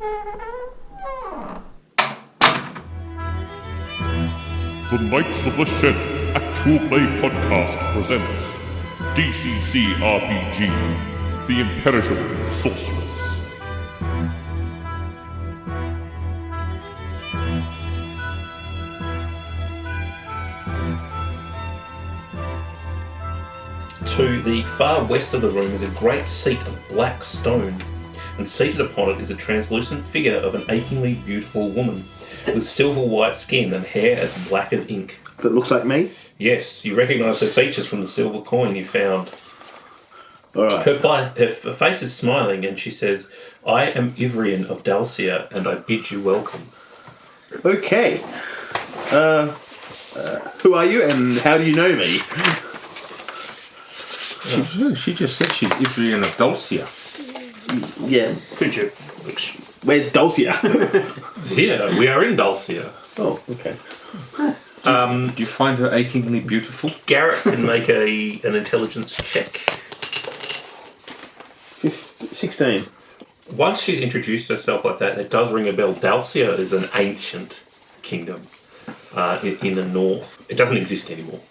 The Knights of the Shed Actual Play Podcast presents DCC RPG, The Imperishable Sorceress. To the far west of the room is a great seat of black stone, and seated upon it is a translucent figure of an achingly beautiful woman, with silver white skin and hair as black as ink. That looks like me? Yes, you recognise her features from the silver coin you found. All right. Her face is smiling, and she says, "I am Ivrian of Dalcia, and I bid you welcome." Okay. Who are you and how do you know me? She just said she's Ivrian of Dalcia. Yeah. Could you? Where's Dulcia? Here, we are in Dalcia. Oh, okay. Do you find her achingly beautiful? Garrett can make an intelligence check. 16. Once she's introduced herself like that, it does ring a bell. Dalcia is an ancient kingdom in the north. It doesn't exist anymore.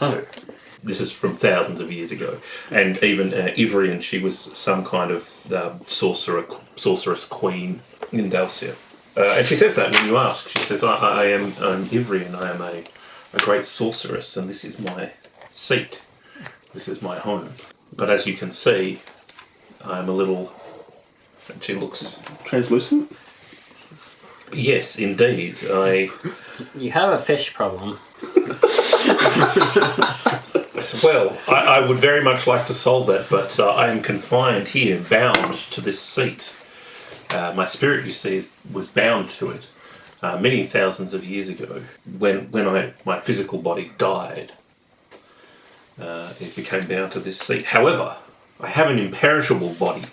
Oh. This is from thousands of years ago. And even Ivrian, she was some kind of sorceress queen in Dalcia. And she says that when you ask. She says, I am Ivrian, I am a great sorceress, and this is my seat. This is my home. But as you can see, I'm a little... And she looks... Translucent? Yes, indeed. You have a fish problem. Well, I would very much like to solve that, but I am confined here, bound to this seat. My spirit, you see, was bound to it many thousands of years ago. When my physical body died, it became bound to this seat. However, I have an imperishable body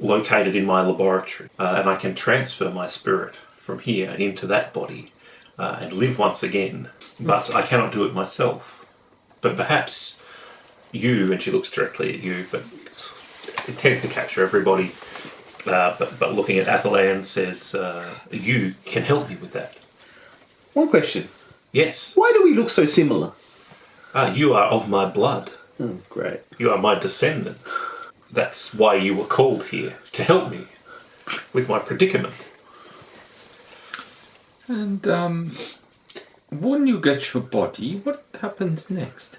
located in my laboratory, and I can transfer my spirit from here into that body and live once again, but I cannot do it myself. But perhaps you, and she looks directly at you, but it tends to capture everybody, but looking at Athalan says, you can help me with that. One question. Yes. Why do we look so similar? You are of my blood. Oh, great. You are my descendant. That's why you were called here, to help me with my predicament. And, when you get your body, what happens next?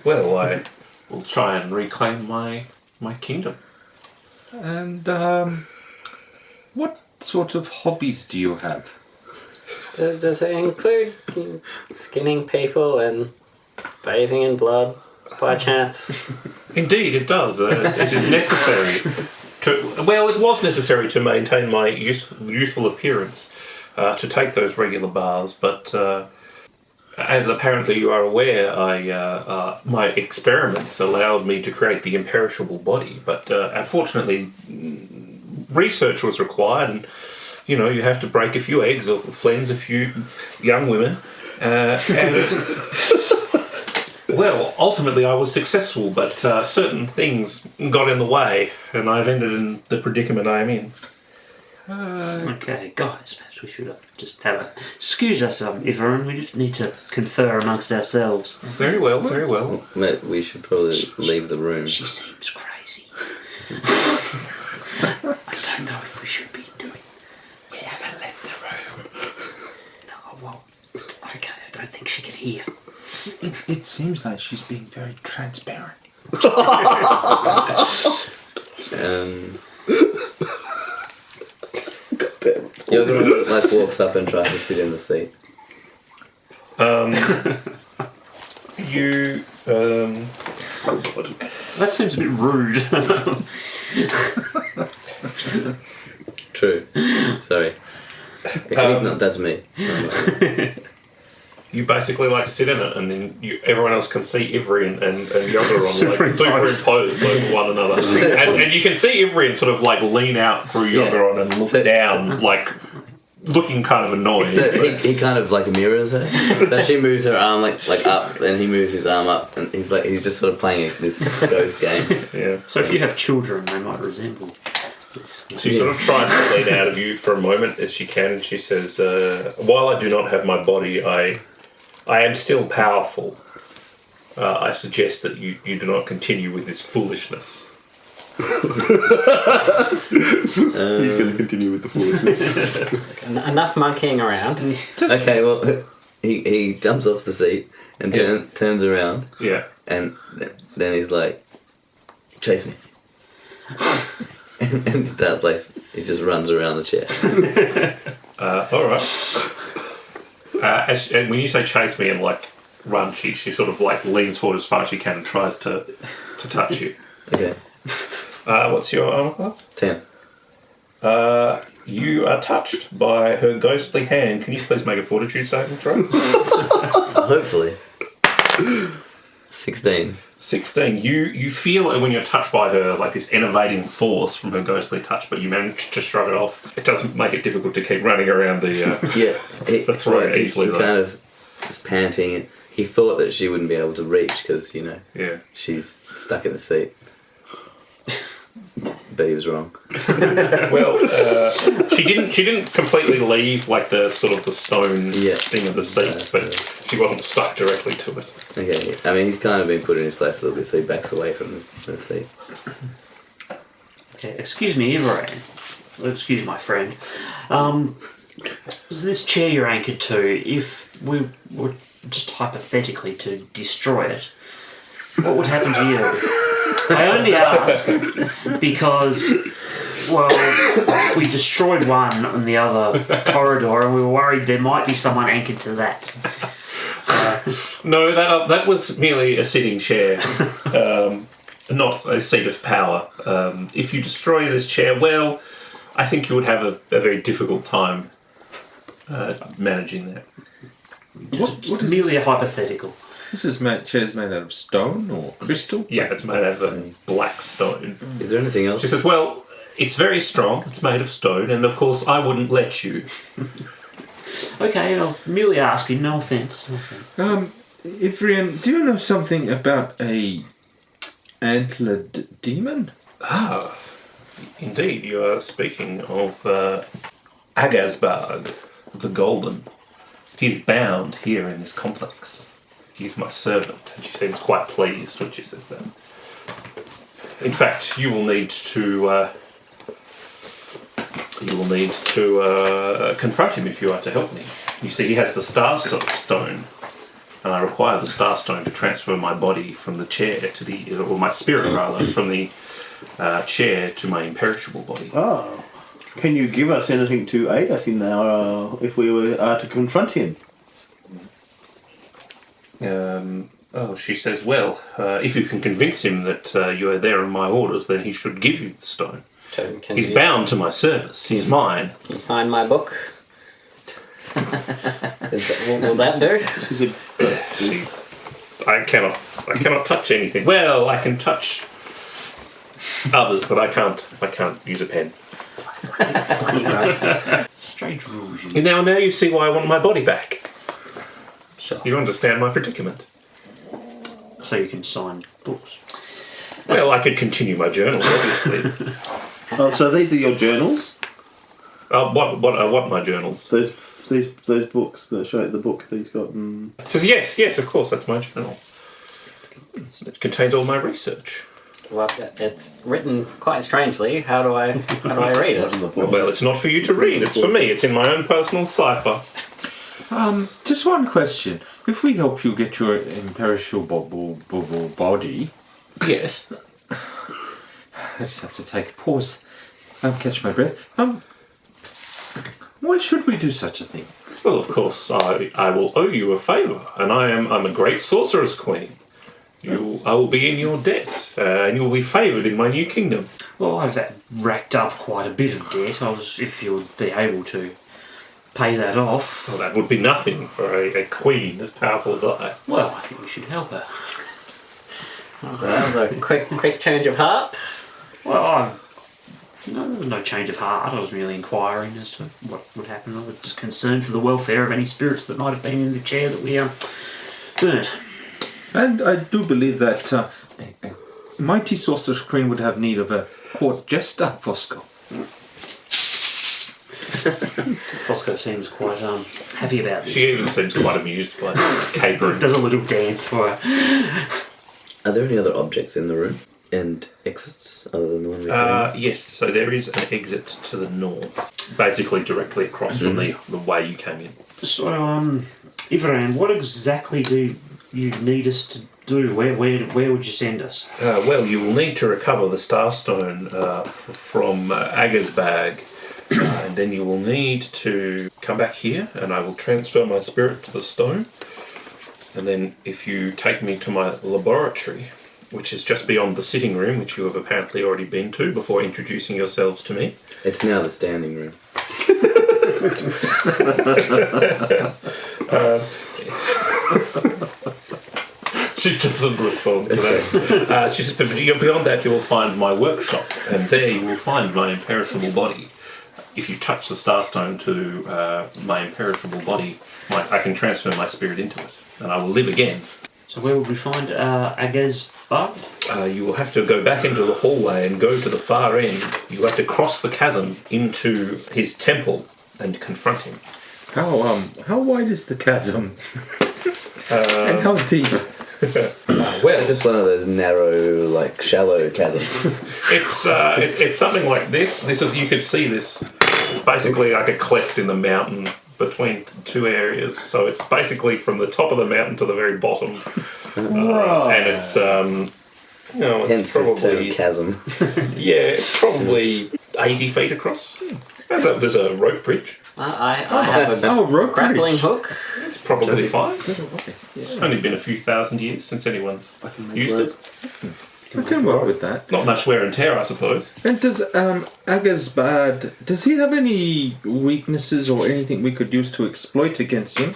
Well, I will try and reclaim my kingdom. And, what sort of hobbies do you have? Does it include skinning people and bathing in blood by chance? Indeed, it does. It is necessary. It was necessary to maintain my youthful appearance, to take those regular baths, but as apparently you are aware, my experiments allowed me to create the imperishable body, but unfortunately, research was required, and you have to break a few eggs or cleanse a few young women, and well, ultimately I was successful, but certain things got in the way, and I've ended in the predicament I am in. Okay, guys, perhaps we should just have a... Excuse us, Ivern, we just need to confer amongst ourselves. Very well, very well. Mate, we should probably leave the room. She seems crazy. I don't know if we should be doing... We haven't left the room. No, well, it's okay, I don't think she can hear. It seems like she's being very transparent. Yoga walks up and tries to sit in the seat. That seems a bit rude. True. Sorry. He's not. That's me. You basically sit in it, and then everyone else can see Ivrian and Yogeron superimposed over one another, and you can see Ivrian sort of lean out through Yogeron and look down, looking kind of annoyed. So he kind of mirrors her. So she moves her arm up, and he moves his arm up, and he's just sort of playing this ghost game. Yeah. So if you have children, they might resemble. She sort of tries to lean out of you for a moment as she can, and she says, while I do not have my body, I am still powerful. I suggest that you do not continue with this foolishness. He's going to continue with the foolishness. Enough monkeying around. Okay, well, he jumps off the seat and turns around, Yeah. and then he's like, chase me. and that place, he just runs around the chair. All right. And when you say chase me and like run, she sort of like leans forward as far as she can and tries to touch you. Okay. What's your armor class? 10. You are touched by her ghostly hand. Can you please make a fortitude saving throw? Hopefully. 16. 16. You feel it when you're touched by her, like this enervating force from her ghostly touch, but you manage to shrug it off. It doesn't make it difficult to keep running around the the throat easily. He though. kind of was panting. He thought that she wouldn't be able to reach because, she's stuck in the seat. But he was wrong. Well, she didn't completely leave like the sort of the stone thing of the seat, but she wasn't stuck directly to it. Okay, I mean, he's kind of been put in his place a little bit, so he backs away from the seat. Okay, excuse me, Everett. Excuse my friend. This chair you're anchored to, if we were just hypothetically to destroy it, what would happen to you? I only ask because, well, we destroyed one on the other corridor and we were worried there might be someone anchored to that. No, that was merely a sitting chair, not a seat of power. If you destroy this chair, well, I think you would have a very difficult time managing that. What is merely a hypothetical. This is chair's made out of stone or crystal? Yeah, it's made out of black stone. Is there anything else? She says, well, it's very strong, it's made of stone, and of course I wouldn't let you. Okay, I'll merely ask you, no offence. Ivrian, do you know something about a antlered demon? Ah, indeed, you are speaking of Agazbard the Golden. He is bound here in this complex. He's my servant, and she seems quite pleased when she says that. In fact, you will need to confront him if you are to help me. You see, he has the Star Stone, and I require the Star Stone to transfer my body from the chair to or my spirit rather, from the chair to my imperishable body. Oh. Can you give us anything to aid us in our, if we were to confront him? She says, well, if you can convince him that you are there in my orders, then he should give you the stone. He's bound to my service. He's mine. Can you sign my book? Will that do? I cannot touch anything. Well, I can touch others, but I can't use a pen. Strange rules. Now you see why I want my body back. Sure. You understand my predicament. So you can sign books. Well, I could continue my journals, obviously. So these are your journals? What my journals? Those books that show the book that he's got. Says, yes, of course, that's my journal. It contains all my research. Well, it's written quite strangely. How do I read it? Well, it's not for you to read. It's for me. It's in my own personal cipher. Just one question. If we help you get your imperishable body... Yes. I just have to take a pause. Catch my breath. Why should we do such a thing? Well, of course, I will owe you a favour, and I'm a great sorceress queen. I will be in your debt, and you will be favoured in my new kingdom. Well, I've racked up quite a bit of debt. If you would be able to pay that off. Well, that would be nothing for a queen as powerful as I. Well, I think we should help her. That was a quick change of heart. Well, no change of heart. I was merely inquiring as to what would happen. I was concerned for the welfare of any spirits that might have been in the chair that we burnt. And I do believe that a mighty sorceress queen would have need of a court jester, Fosco. Fosco seems quite happy about this. She even seems quite amused by capering. Does a little dance for her. Are there any other objects in the room and exits other than the one we came? Yes, so there is an exit to the north, basically directly across from the way you came in. So, Ivran, what exactly do you need us to do? Where would you send us? Well, you will need to recover the Starstone from Aga's bag, and then you will need to come back here, and I will transfer my spirit to the stone. And then if you take me to my laboratory, which is just beyond the sitting room, which you have apparently already been to before introducing yourselves to me. It's now the standing room. She doesn't respond to that. She says, but beyond that you will find my workshop, and there you will find my imperishable body. If you touch the Starstone to my imperishable body, I can transfer my spirit into it, and I will live again. So where would we find Aga's bard? You will have to go back into the hallway and go to the far end. You will have to cross the chasm into his temple and confront him. How wide is the chasm? And how deep? Well, It's just one of those narrow, like, shallow chasms. it's something like this. This is, you could see this. It's basically like a cleft in the mountain between two areas. So it's basically from the top of the mountain to the very bottom. And it's it's Hence the term probably chasm. it's probably 80 feet across. There's a rope bridge. I have a rope grappling bridge. hook. It's probably fine. It's only been a few thousand years since anyone's used it. I can work with that. Not much wear and tear, I suppose. And does Aga's bad? Does he have any weaknesses or anything we could use to exploit against him?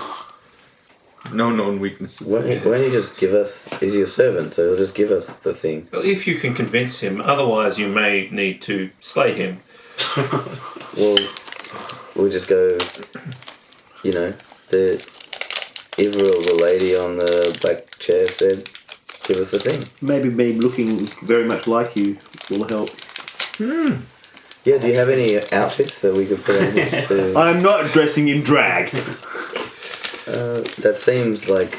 No known weaknesses. Why don't you just give us... He's your servant, so he'll just give us the thing. Well, if you can convince him, otherwise you may need to slay him. Well, we'll just go... You know, the Ivra, the lady on the black chair, said, give us the thing. Maybe me looking very much like you will help. Yeah, do you have any outfits that we could put on to... I'm not dressing in drag. That seems like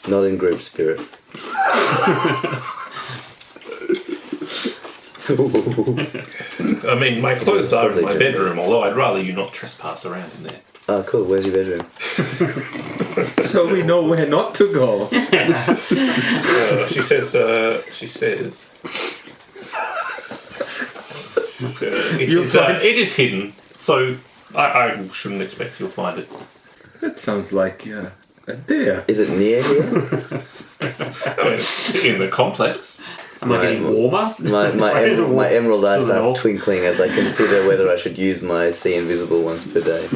not in group spirit. I mean, my clothes are in my Probably bedroom, although I'd rather you not trespass around in there. Oh, cool. Where's your bedroom? So we know where not to go. She says, it is hidden, so I shouldn't expect you'll find it. That sounds like a deer. Is it near here? I mean, it's in the complex. Am I getting warmer? My emerald eye to the starts north. twinkling as I consider whether I should use my see invisible once per day.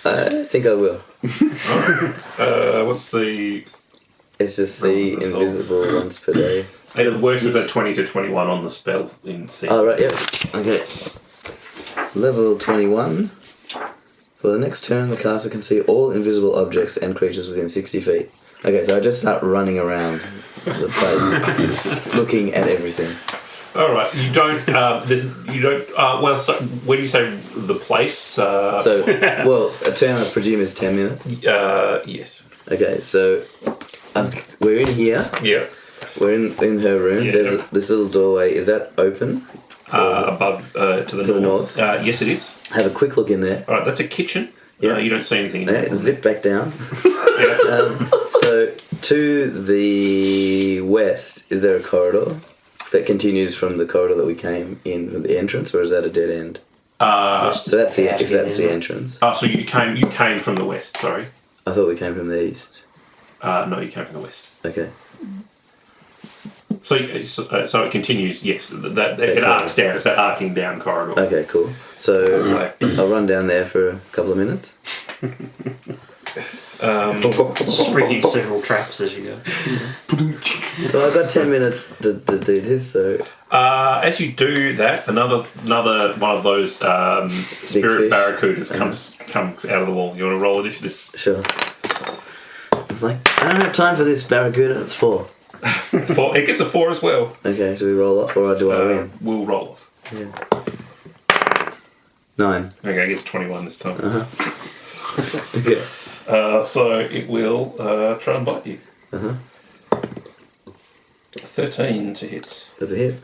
I think I will. What's the... It's just see invisible once per day. It works as a 20 to 21 on the spell in C. Oh, right, yep. Okay. Level 21. For the next turn, the caster can see all invisible objects and creatures within 60 feet. Okay, so I just start running around the place, looking at everything. All right, you don't. Well, so when you say the place, A turn I presume is 10 minutes. yes, Okay, so we're in here. yeah, We're in her room. Yeah. There's this little doorway. Is that open? above to the north. Yes, it is. Have a quick look in there. All right, that's a kitchen. Yeah. You don't see anything in there. Zip back down. Yeah. So to the west, is there a corridor that continues from the corridor that we came in from the entrance, or is that a dead end? So that's the entrance. So you came from the west. Sorry. I thought we came from the east. No, you came from the west. Okay. So it continues. Yes, it arcs down. It's that arcing down corridor. Okay, cool. So Right. I'll run down there for a couple of minutes. Springing several traps as you go. Well, I've got 10 minutes to do this, so... As you do that, another one of those spirit fish. barracudas comes out of the wall. You want to roll initiative? Sure. It's like, I don't have time for this, Barracuda. It's 4. 4. It gets a 4 as well. Okay, so we roll off, or do I win? We'll roll off. Yeah. 9. Okay, I guess 21 this time. Okay. So it will try and bite you. 13 to hit. That's a hit.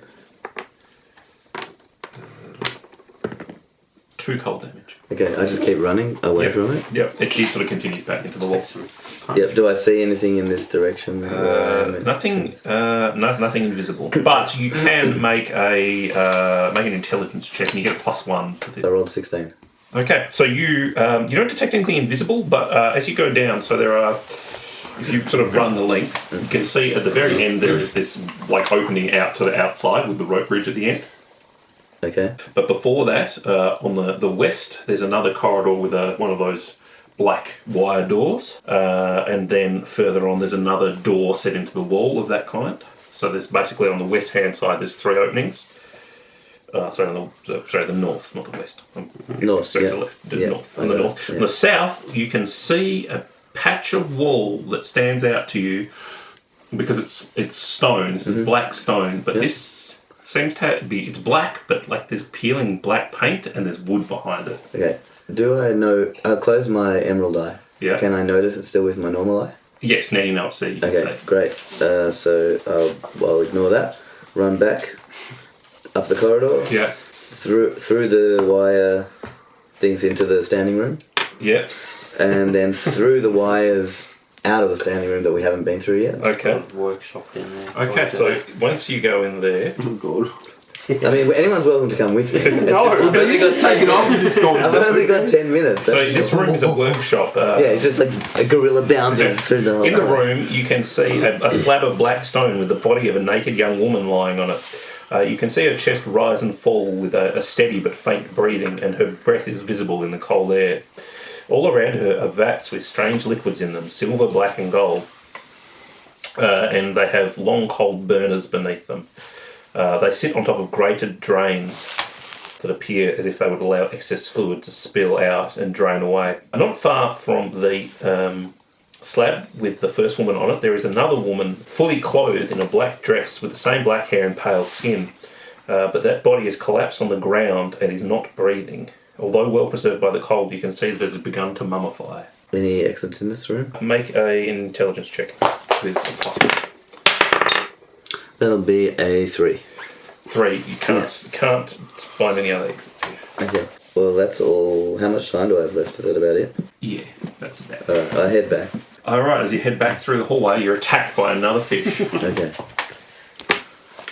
2 cold damage. Okay, I just keep running away from it. Yep, it sort of continues back into the wall. Yep, do I see anything in this direction? Nothing invisible. But you can make an intelligence check, and you get a +1 to I this. rolled 16. Okay, so you don't detect anything invisible, but as you go down, so there are. If you sort of run the length, you can see at the very end there is this like opening out to the outside with the rope bridge at the end. Okay. But before that, on the west, there's another corridor with one of those black wire doors. And then further on, there's another door set into the wall of that kind. So there's basically on the west-hand side, there's 3 openings. The north, not the west. North, So it's yeah. the left, the Yeah, north. I On the got it, north. yeah. On the south, you can see a patch of wall that stands out to you because it's stone. This is black stone, but this seems to it's black, but like there's peeling black paint and there's wood behind it. Okay. Do I know... I'll close my emerald eye. Yeah. Can I notice it's still with my normal eye? Yes, now you know it's there. You can Okay, say. great. So I'll ignore that. Run back up the corridor. Yeah. Through the wire things into the standing room. Yeah. And then through the wires out of the standing room that we haven't been through yet. Okay. Workshop in there. Okay, so once you go in there, Oh, God. I mean, anyone's welcome to come with me. It's No, just- I've only got Take it off with this guy. I've only got 10 minutes. so this room is a workshop. Yeah, it's just like a gorilla bounding through the whole In the place. room, you can see a slab of black stone with the body of a naked young woman lying on it. You can see her chest rise and fall with a steady but faint breathing, and her breath is visible in the cold air. All around her are vats with strange liquids in them, silver, black and gold. And they have long cold burners beneath them. They sit on top of grated drains that appear as if they would allow excess fluid to spill out and drain away. Not far from the slab with the first woman on it, there is another woman fully clothed in a black dress with the same black hair and pale skin. But that body is collapsed on the ground and is not breathing. Although well preserved by the cold, you can see that it has begun to mummify. Any exits in this room? Make an intelligence check with a +1. That'll be a 3. 3. You can't find any other exits here. Okay. Well, that's all. How much time do I have left? Is that about it? Yeah, that's about it. Alright, I head back. Alright, as you head back through the hallway, you're attacked by another fish. Okay.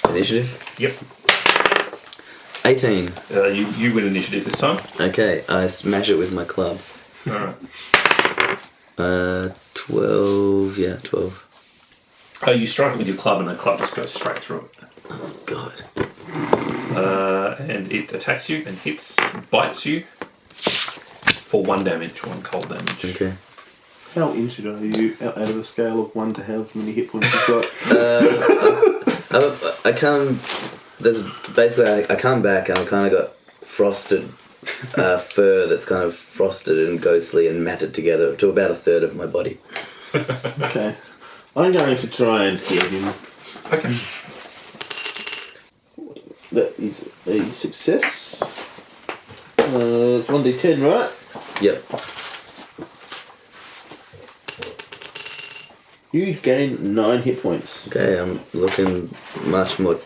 Initiative? Yep. 18. You win initiative this time. Okay, I smash it with my club. Alright. 12. Yeah, 12. You strike it with your club and the club just goes straight through it. Oh, God. And it attacks you and bites you for 1 damage, 1 cold damage. Okay. How injured are you out of a scale of 1 to how many hit points you've got? I come. There's basically I come back and I've kind of got frosted fur that's kind of frosted and ghostly and matted together to about a third of my body. Okay. I'm going to try and heal him. Okay. That is a success. It's 1d10, right? Yep. You gain 9 hit points. Okay, I'm looking much more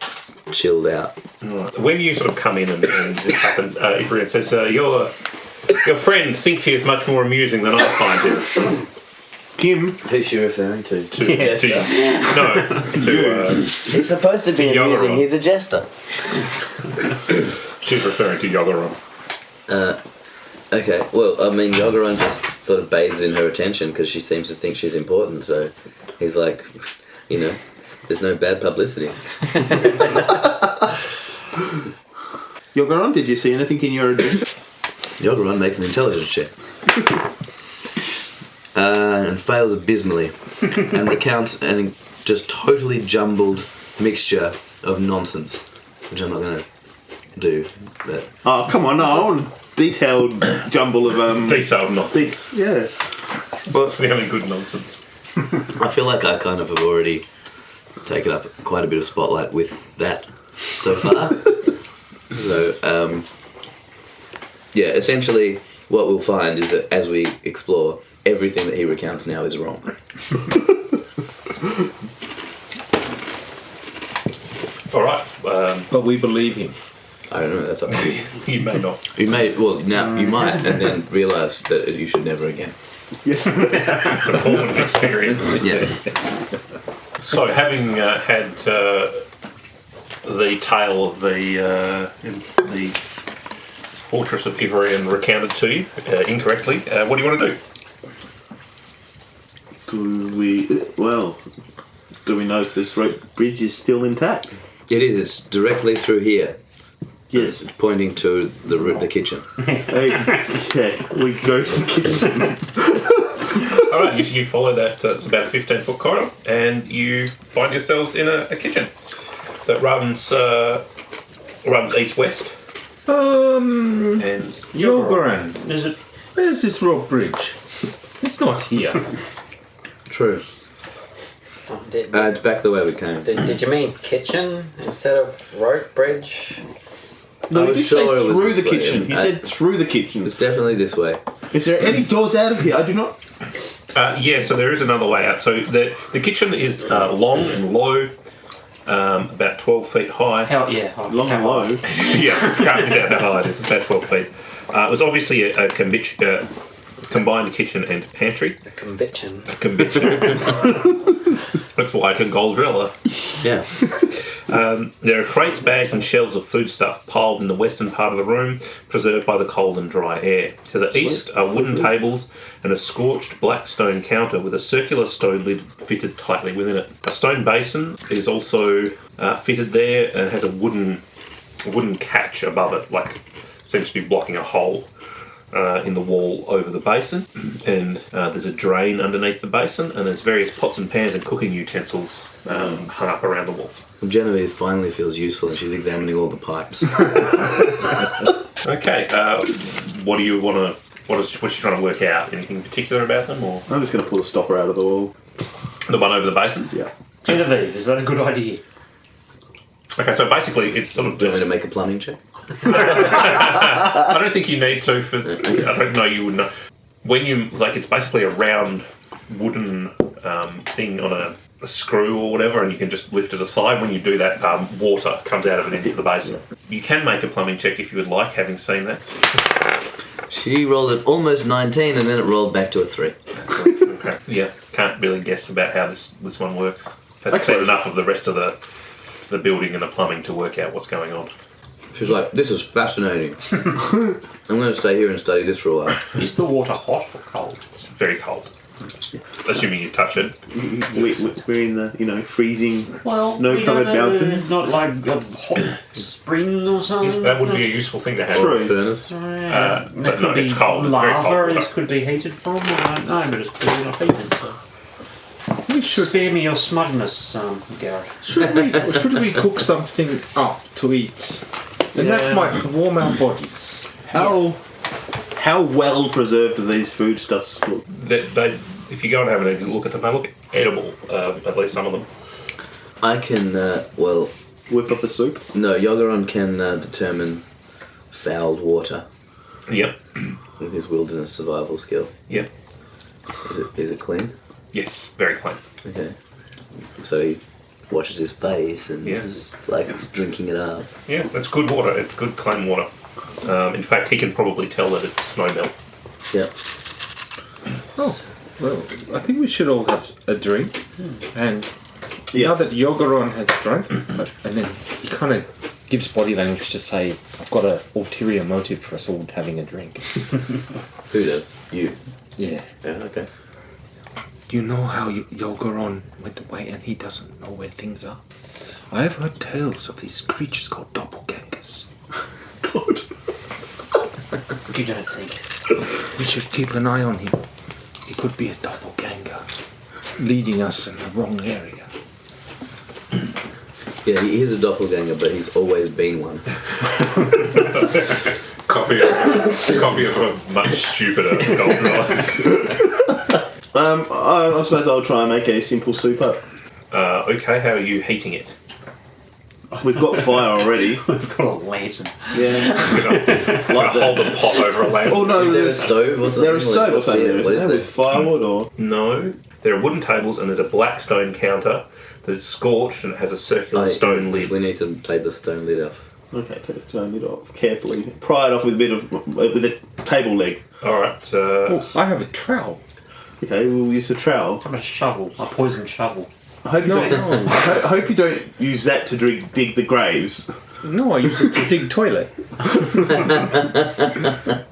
chilled out. Right. When you sort of come in and this happens, Ifrit says, your friend thinks he is much more amusing than I find him. Kim, Who's she referring to? He's supposed to be To amusing. Yogaron. He's a jester. She's referring to Yogaron. Okay, well, I mean, Yogaron just sort of bathes in her attention because she seems to think she's important, so he's like, there's no bad publicity. Yogaron, did you see anything in your adventure? Yogaron makes an intelligence check. And fails abysmally. And recounts an just totally jumbled mixture of nonsense, which I'm not going to do, but... Oh, come on, no, I want a detailed jumble of... Detailed nonsense. Yeah. That's the only good nonsense. I feel like I kind of have already taken up quite a bit of spotlight with that so far. So, Yeah, essentially, what we'll find is that as we explore, everything that he recounts now is wrong. All right. But we believe him. I don't know, that's up to you. You may not. You may, well, now you might, and then realise that you should never again. The formative experience. Yeah. So, having had the tale of the Fortress of Ivorian recounted to you incorrectly, what do you want to do? Do we know if this bridge is still intact? It is, it's directly through here. Yes. It's pointing to the kitchen. Okay, we go to the kitchen. All right, you follow that. It's about a 15-foot corridor, and you find yourselves in a kitchen that runs east-west. And Yogaran, Is it? where's this rope bridge? It's not here. True. Did, It's back the way we came. did you mean kitchen instead of rope bridge? No, I he was did sure say it was through this the way. kitchen. He said through the kitchen. It's definitely this way. Is there any doors out of here? I do not. yeah, so there is another way out. So the kitchen is long and low, about 12 feet high. Long and low. Yeah, can't miss out how high it is. It's about 12 feet. It was obviously a combined kitchen and pantry. A conviction. Conviction. Looks like a gold driller. Yeah. There are crates, bags, and shelves of foodstuff piled in the western part of the room, preserved by the cold and dry air. To the east are wooden tables and a scorched black stone counter with a circular stone lid fitted tightly within it. A stone basin is also fitted there and has a wooden catch above it, like seems to be blocking a hole in the wall over the basin. And there's a drain underneath the basin, and there's various pots and pans and cooking utensils hung up around the walls. Well, Genevieve finally feels useful and she's examining all the pipes. Okay, what do you want to? What's she trying to work out? Anything particular about them, or I'm just going to pull a stopper out of the wall. the one over the basin? Yeah. Genevieve, is that a good idea? Okay, so basically it's sort of Do you want me just. to make a plumbing check? I don't think you need to. I don't know you would know. When you it's basically a round wooden thing on a screw or whatever, and you can just lift it aside. When you do that, water comes out of it into the basin. You can make a plumbing check if you would like, having seen that. She rolled at almost 19 and then it rolled back to a 3. Okay. Yeah, can't really guess about how this one works. Hasn't seen enough of the rest of the building and the plumbing to work out what's going on. She's like, this is fascinating. I'm going to stay here and study this for a while. Is the water hot or cold? It's very cold. Assuming you touch it. We're in the freezing Well, snow-covered mountains. It's not like a hot spring or something. That would be a useful thing to have. True. Furnace. That but could no, be it's cold. It's very lava. cold. This could be heated from. I don't know, but it's clearly not heated. So. We should Spare me your smugness, Garrett. should we cook something up to eat? And that might warm our bodies. How well preserved are these foodstuffs? If you go and have a look at them, they look edible. At least some of them. I can, Whip up the soup. no, Yogaron can determine fouled water Yep. with his wilderness survival skill. Yep. Is it clean? Yes. Very clean. Okay. So he washes his face and Yeah. just like it's drinking it up. Yeah, it's good water. It's good, clean water. In fact, he can probably tell that it's snow melt. Yeah. Oh, well, I think we should all have a drink. And now that Yogaron has drunk, and then he kind of gives body language to say, I've got an ulterior motive for us all having a drink. Who does? You. Yeah. Yeah, okay. You know how Yogaron went away and he doesn't know where things are? I have heard tales of these creatures called doppelgangers. God. You don't think? We should keep an eye on him. He could be a doppelganger, leading us in the wrong area. Yeah, he is a doppelganger, but he's always been one. Copy of a much stupider gold driller. I suppose I'll try and make a simple soup up. Okay, how are you heating it? We've got fire already. We've got a lantern. Yeah. Hold a pot over a lamp. Oh no, Is there a stove or something? There is a stove or something there, What isn't is there? there? With firewood or... No, there are wooden tables and there's a black stone counter that's scorched and it has a circular stone lid. We need to take the stone lid off. Okay, take the stone lid off carefully. Pry it off with a table leg. All right. I have a trowel. Okay, we'll use the trowel. I've got a shovel, a poison shovel. I hope you don't. I hope you don't use that to dig the graves. No, I use it to dig toilet.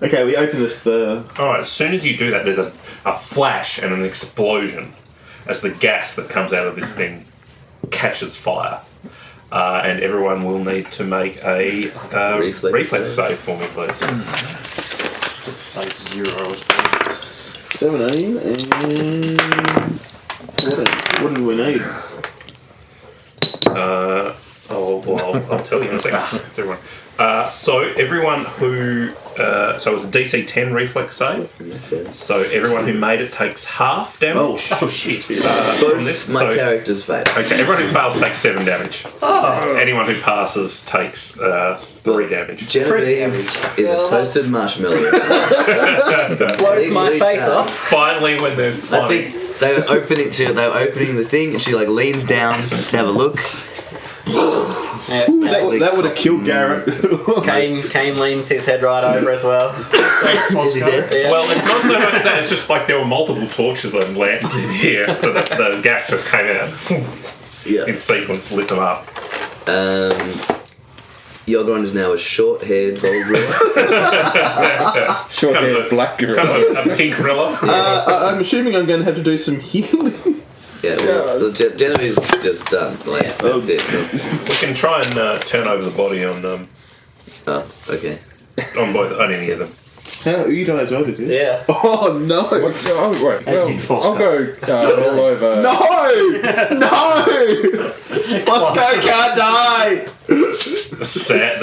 Okay, we open this. All right. As soon as you do that, there's a flash and an explosion as the gas that comes out of this thing catches fire. And everyone will need to make a reflex save for me, please. Base 0, I suppose. 17 and what do we need? I'll tell you in a second. It's everyone. So everyone who so it was a DC 10 reflex save. So everyone who made it takes half damage. Oh shit. From this. My character's fail. Okay, everyone who fails takes 7 damage. Anyone who passes takes 3 damage. Genevieve is a toasted marshmallow. Blows my face off. Finally, when there's I flying. think they were opening the thing, and she like leans down to have a look. That would have killed Garrett. Kane leans his head right over as well. Is he dead? Yeah. Well, it's not so much that, it's just like there were multiple torches and lamps in here, so that the gas just came out in sequence, lit them up. Yogron is now a short-haired bald gorilla. Short-haired black gorilla. Kind of a pink gorilla. I'm assuming I'm going to have to do some healing. Yeah, well, Genevieve's just done. Like, that's it. We can try and turn over the body on Oh, okay. on any of them. How you guys ordered it? Yeah. Oh no! Oh, right. Well, did Fosco. I'll go roll over. No! Fosco can't die! The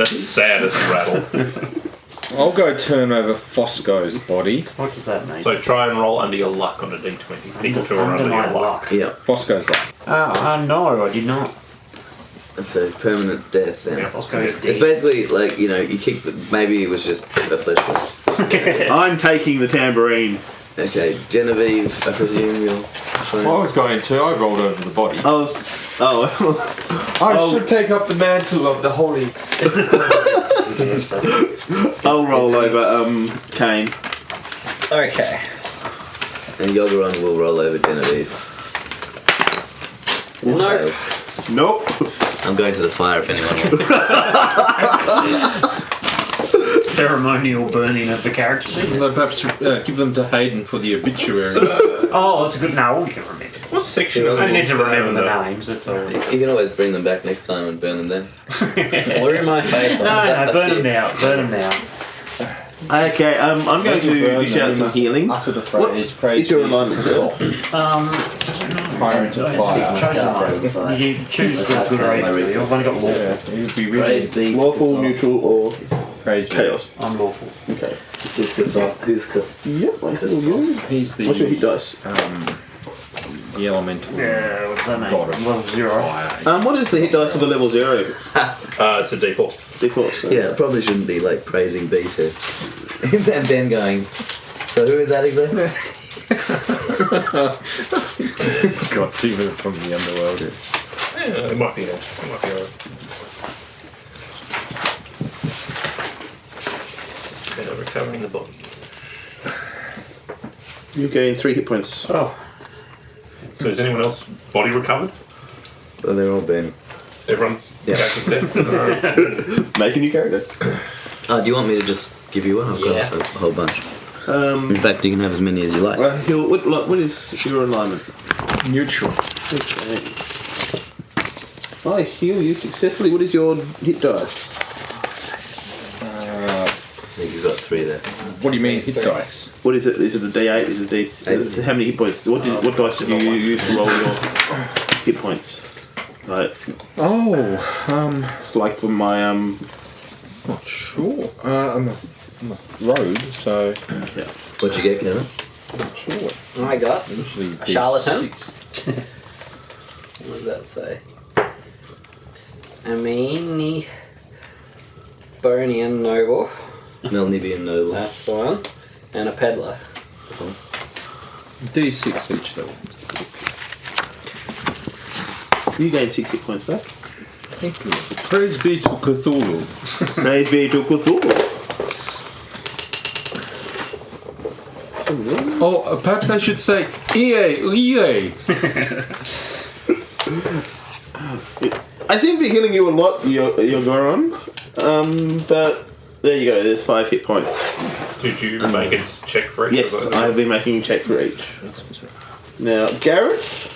saddest rattle. I'll go turn over Fosco's body. What does that mean? So try and roll under your luck on a d20. Equal to or under Under your my luck. luck. Yeah, Fosco's luck. No, I did not. it's a permanent death then. Yeah. Fosco's It's dead. basically like, you know, you kick the... Maybe it was just a flesh wound. I'm taking the tambourine. Okay, Genevieve, I presume you'll... Well, I was going to. I rolled over the body. Oh, should take up the mantle of the holy. I'll roll over Kane. Okay. And Yogron will roll over Genevieve. Nope. Fails. Nope. I'm going to the fire if anyone wants. Ceremonial burning of the character sheets. So perhaps give them to Hayden for the obituary. Oh, that's a good. No, we can remember. What section of I don't need to the remember the names. That's all. You can always bring them back next time and burn them then. Blew my face off. No, burn them now. Burn them now. Okay, I'm going to dish out some healing. Utter the What phrase, praise is your be alignment skill? Tyrant of fire. You choose good or evil. I've only got lawful. Yeah, you'd be Praise really be. Lawful, neutral, or praise be. chaos? I'm lawful. Okay. Who's Yep, I heal you. He's What's your hit the dice? the elemental Yeah, what's that mean? god of Level 0. fire. What is the hit dice of a level 0? It's a d4. D4. So. Yeah, probably shouldn't be like praising B2. And then going, so who is that exactly? God, demon from the underworld. Yeah, it might be alright. And recovering the body. You gain 3 hit points. Oh, So is anyone else body recovered? Well, they're all burning. Everyone's Yeah. character's dead? Make a new character. Oh, do you want me to just give you one? I've Yeah. got a whole bunch. In fact, you can have as many as you like. What is your alignment? Neutral. Okay. I heal you successfully. What is your hit dice? I think you've got 3 there. What do you mean hit dice? What is it? Is it a D8? Is it a D? How many hit points? What dice did you use to roll your hit points? Like, it's like for my Not sure. I'm a rogue, so yeah. What'd you get, Kevin? not sure. Oh my god. Usually A charlatan? D6. What does that say? a meanie Bonian noble. Melnibian noble. That's the one. And a peddler. D6 each level. You gain 6 hit points back. Thank you. Praise be to Cthulhu. Praise be to Cthulhu. Oh, perhaps I should say EA. I seem to be healing you a lot, Yogoron. But there you go. There's 5 hit points. Did you make a check for it? Yes, I have been making a check for each. Now, Garrett.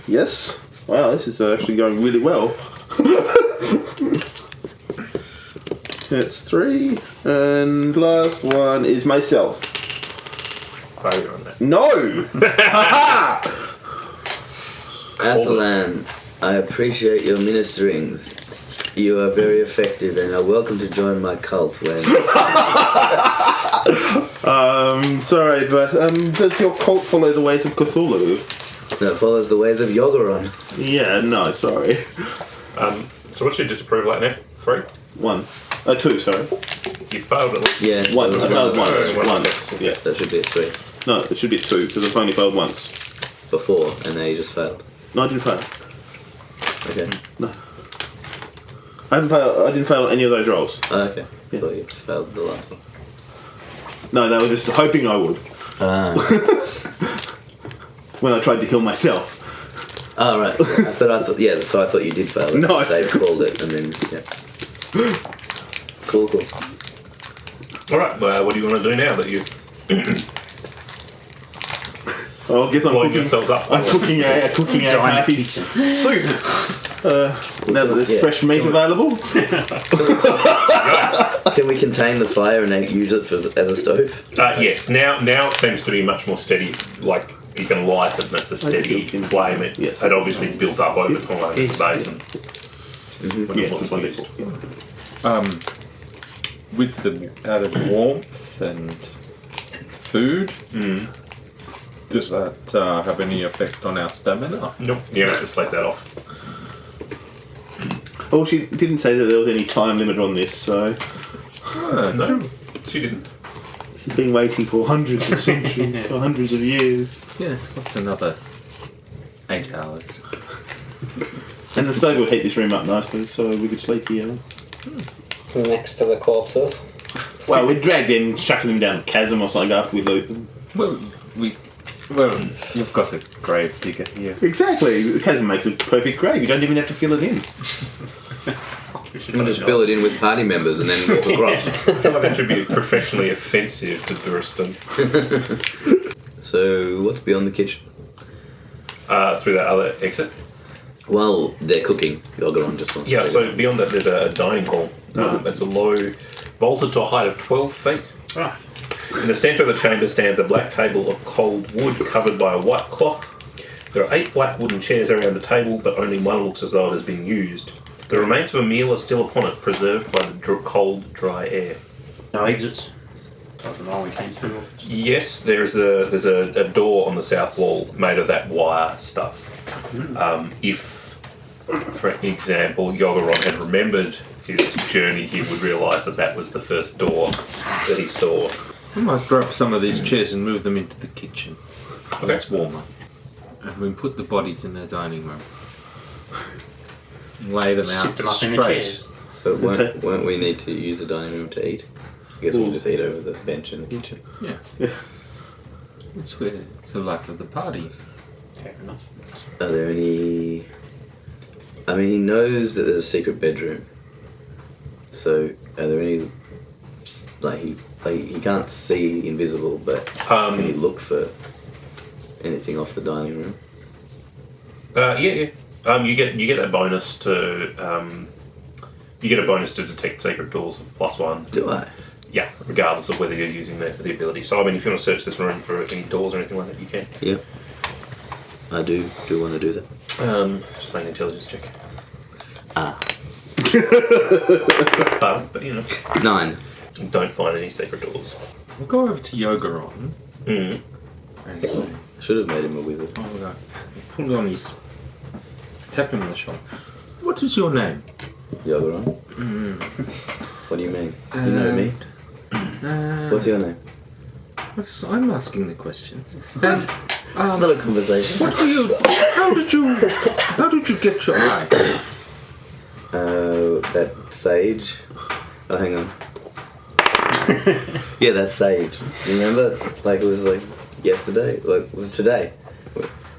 Yes. Wow, this is actually going really well. That's 3. And last one is myself. Failure on that. No! Athalan, I appreciate your ministerings. You are very effective and are welcome to join my cult when... Sorry, but does your cult follow the ways of Cthulhu? That follows the ways of Yogoron. Yeah, no, sorry. So what's your disapproval at now? 3? 1. 2, sorry. You failed at least. Yeah. 1. I that was failed one. once. Yeah. That should be a 3. No, it should be 2, because I've only failed once. Before, and now you just failed. No, I didn't fail. Okay. I didn't fail any of those rolls. Oh, okay. Yeah. Thought you failed the last one. No, they were just hoping I would. Ah. When I tried to kill myself. Oh, right. Yeah. But I thought you did fail it. No. They called it, and then, yeah. Cool. Alright, well, what do you want to do now that you've Well, I guess I'm blown cooking. yourselves up? I'm cooking a hearty soup. Now that there's Yeah. fresh meat available. Can we contain the fire and use it as a stove? Yes, now it seems to be much more steady. Like, you can light it and it's a steady flame. It obviously built up over time in the basin. When it wasn't used. With the added warmth and food, does that have any effect on our stamina? Nope, you have to slate that off. Oh, she didn't say that there was any time limit on this, so No, she didn't. she's been waiting for hundreds of centuries or hundreds of years. Yes, what's another 8 hours? And the stove would heat this room up nicely, so we could sleep here. Next to the corpses. Well, we'd drag them, chucking them down a chasm or something after we loot them. Well, you've got a grave digger here. Exactly. The chasm makes a perfect grave. You don't even have to fill it in. We'll just fill it in with party members and then walk across. I feel like that should be professionally offensive to Duristan. So, what's beyond the kitchen? Through that other exit. Well, they're cooking. Yogoron just wants to Yeah, take so it. beyond that there's a dining hall. It's a low, vaulted to a height of 12 feet. In the centre of the chamber stands a black table of cold wood covered by a white cloth. There are 8 black wooden chairs around the table, but only one looks as though it has been used. The remains of a meal are still upon it, preserved by the cold, dry air. No exits. Doesn't know we came through. Yes, there's a door on the south wall made of that wire stuff. If, for example, Yogoron had remembered his journey, he would realise that was the first door that he saw. I might grab some of these chairs and move them into the kitchen. Okay. It's warmer. And we put the bodies in the dining room. Lay them out Sit them up in the straight. chairs. But won't we need to use the dining room to eat? I guess we'll just eat over the bench in the kitchen. Yeah. It's where it's the life of the party. Fair enough. Are there any... I mean, he knows that there's a secret bedroom. So, are there any... he can't see invisible, but can he look for anything off the dining room? Yeah. You get a bonus to detect secret doors of +1. Do I? Yeah, regardless of whether you're using the ability. So I mean, if you want to search this room for any doors or anything like that, you can. Yep. I do want to do that. Just make an intelligence check. Ah. But you know, 9. you don't find any secret doors. We'll go over to Yogoron. And Should have made him a wizard. we'll put on his... Tap him on the shoulder. What is your name? Yogeron? What do you mean? You know me? What's your name? I'm asking the questions. It's not a conversation. What were you? How did you get your eye? That sage. Oh, hang on. Yeah, that sage. You remember? Like, it was like yesterday. Like, it was today.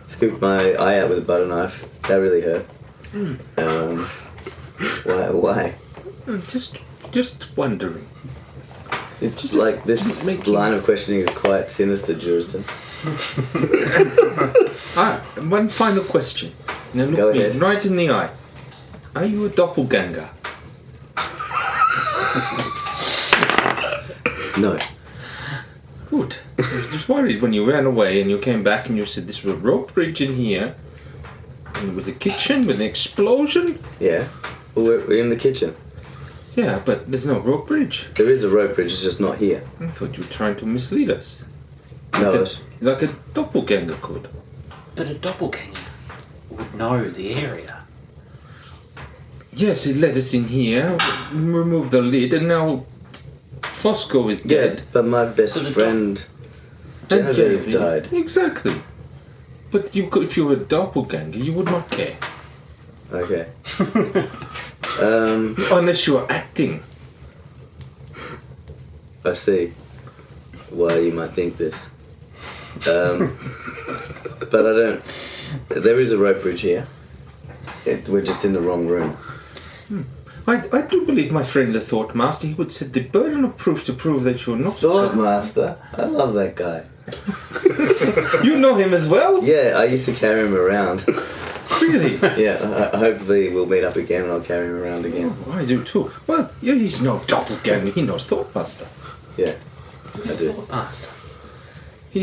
Scooped my eye out with a butter knife. That really hurt. Why? Just wondering. It's Just like this making- line of questioning is quite sinister, Juriston. One final question. Now look Go me ahead. right in the eye. Are you a doppelganger? No. Good. I was just worried when you ran away and you came back and you said this was a rope bridge in here, and with a kitchen with an explosion. Yeah. Well, we're in the kitchen. Yeah, but there's no rope bridge. There is a rope bridge, it's just not here. I thought you were trying to mislead us. No, it's, Like a doppelganger could. But a doppelganger would know the area. Yes, it led us in here, removed the lid, and now Fosco is yeah, dead. but my best So the friend And Genevieve Genevieve. died. Exactly. But you could, if you were a doppelganger, you would not care. Okay. Unless you are acting. I see why you might think this. But I don't. There is a rope bridge here. We're just in the wrong room. I do believe my friend the Thought Master, he would set the burden of proof to prove that you're not. Thought Master? I love that guy. You know him as well? Yeah, I used to carry him around. Really? Yeah, hopefully we'll meet up again and I'll carry him around again. Oh, I do too. Well, yeah, he's no doppelganger, he knows Thought Master. Yeah, I do. Master. He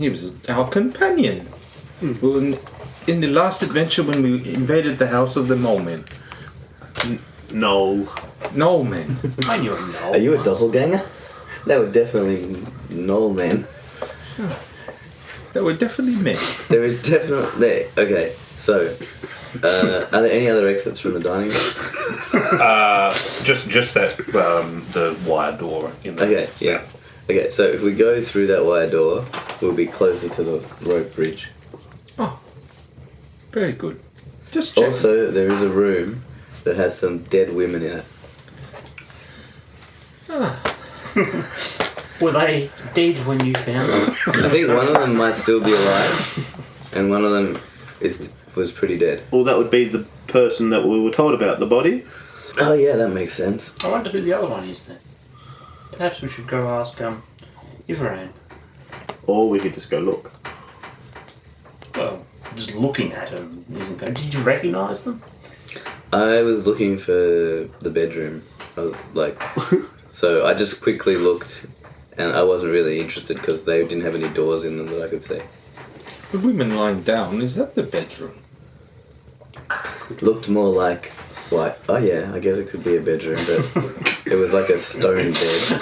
was our companion. In the last adventure when we invaded the house of the Mole Men. No. Knoll Men. I knew him. Are you a doppelganger? That would definitely Knoll man. They were definitely men. There is definitely. Okay, so. Are there any other exits from the dining room? Just that the wire door in the Okay, south. yeah. Okay, so if we go through that wire door, we'll be closer to the rope bridge. Oh, very good. Just check. Also, there is a room that has some dead women in it. Were they dead when you found them? I think one of them might still be alive, and one of them was pretty dead. Well, that would be the person that we were told about, the body. Oh yeah, that makes sense. I wonder who the other one is then. Perhaps we should go ask Iverain. Or we could just go look. Well, just looking at them isn't good. Did you recognise them? I was looking for the bedroom. I was like, so I just quickly looked, and I wasn't really interested because they didn't have any doors in them that I could see. The women lying down, is that the bedroom? Looked more like, oh yeah, I guess it could be a bedroom, but it was like a stone bed.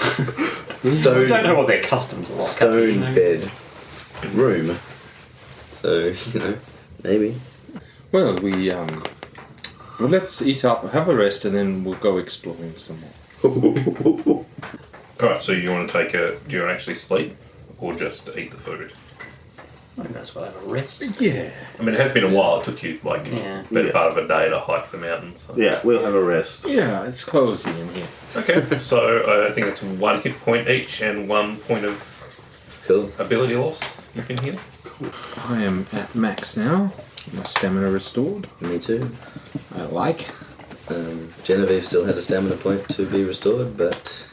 I don't know what their customs are like. Stone bed room. So, maybe. Well, well, let's eat up, have a rest, and then we'll go exploring some more. All right. So you want to do you want to actually sleep, or just eat the food? I think that's why I have a rest. Yeah. I mean, it has been a while. It took you like Yeah. better part of a day to hike the mountains. So. Yeah, we'll have a rest. Yeah, it's cozy in here. Okay. So I think it's 1 hit point each and 1 point of Cool. ability loss you can heal. I am at max now. My stamina restored. Me too. I like. Genevieve still had a stamina point to be restored, but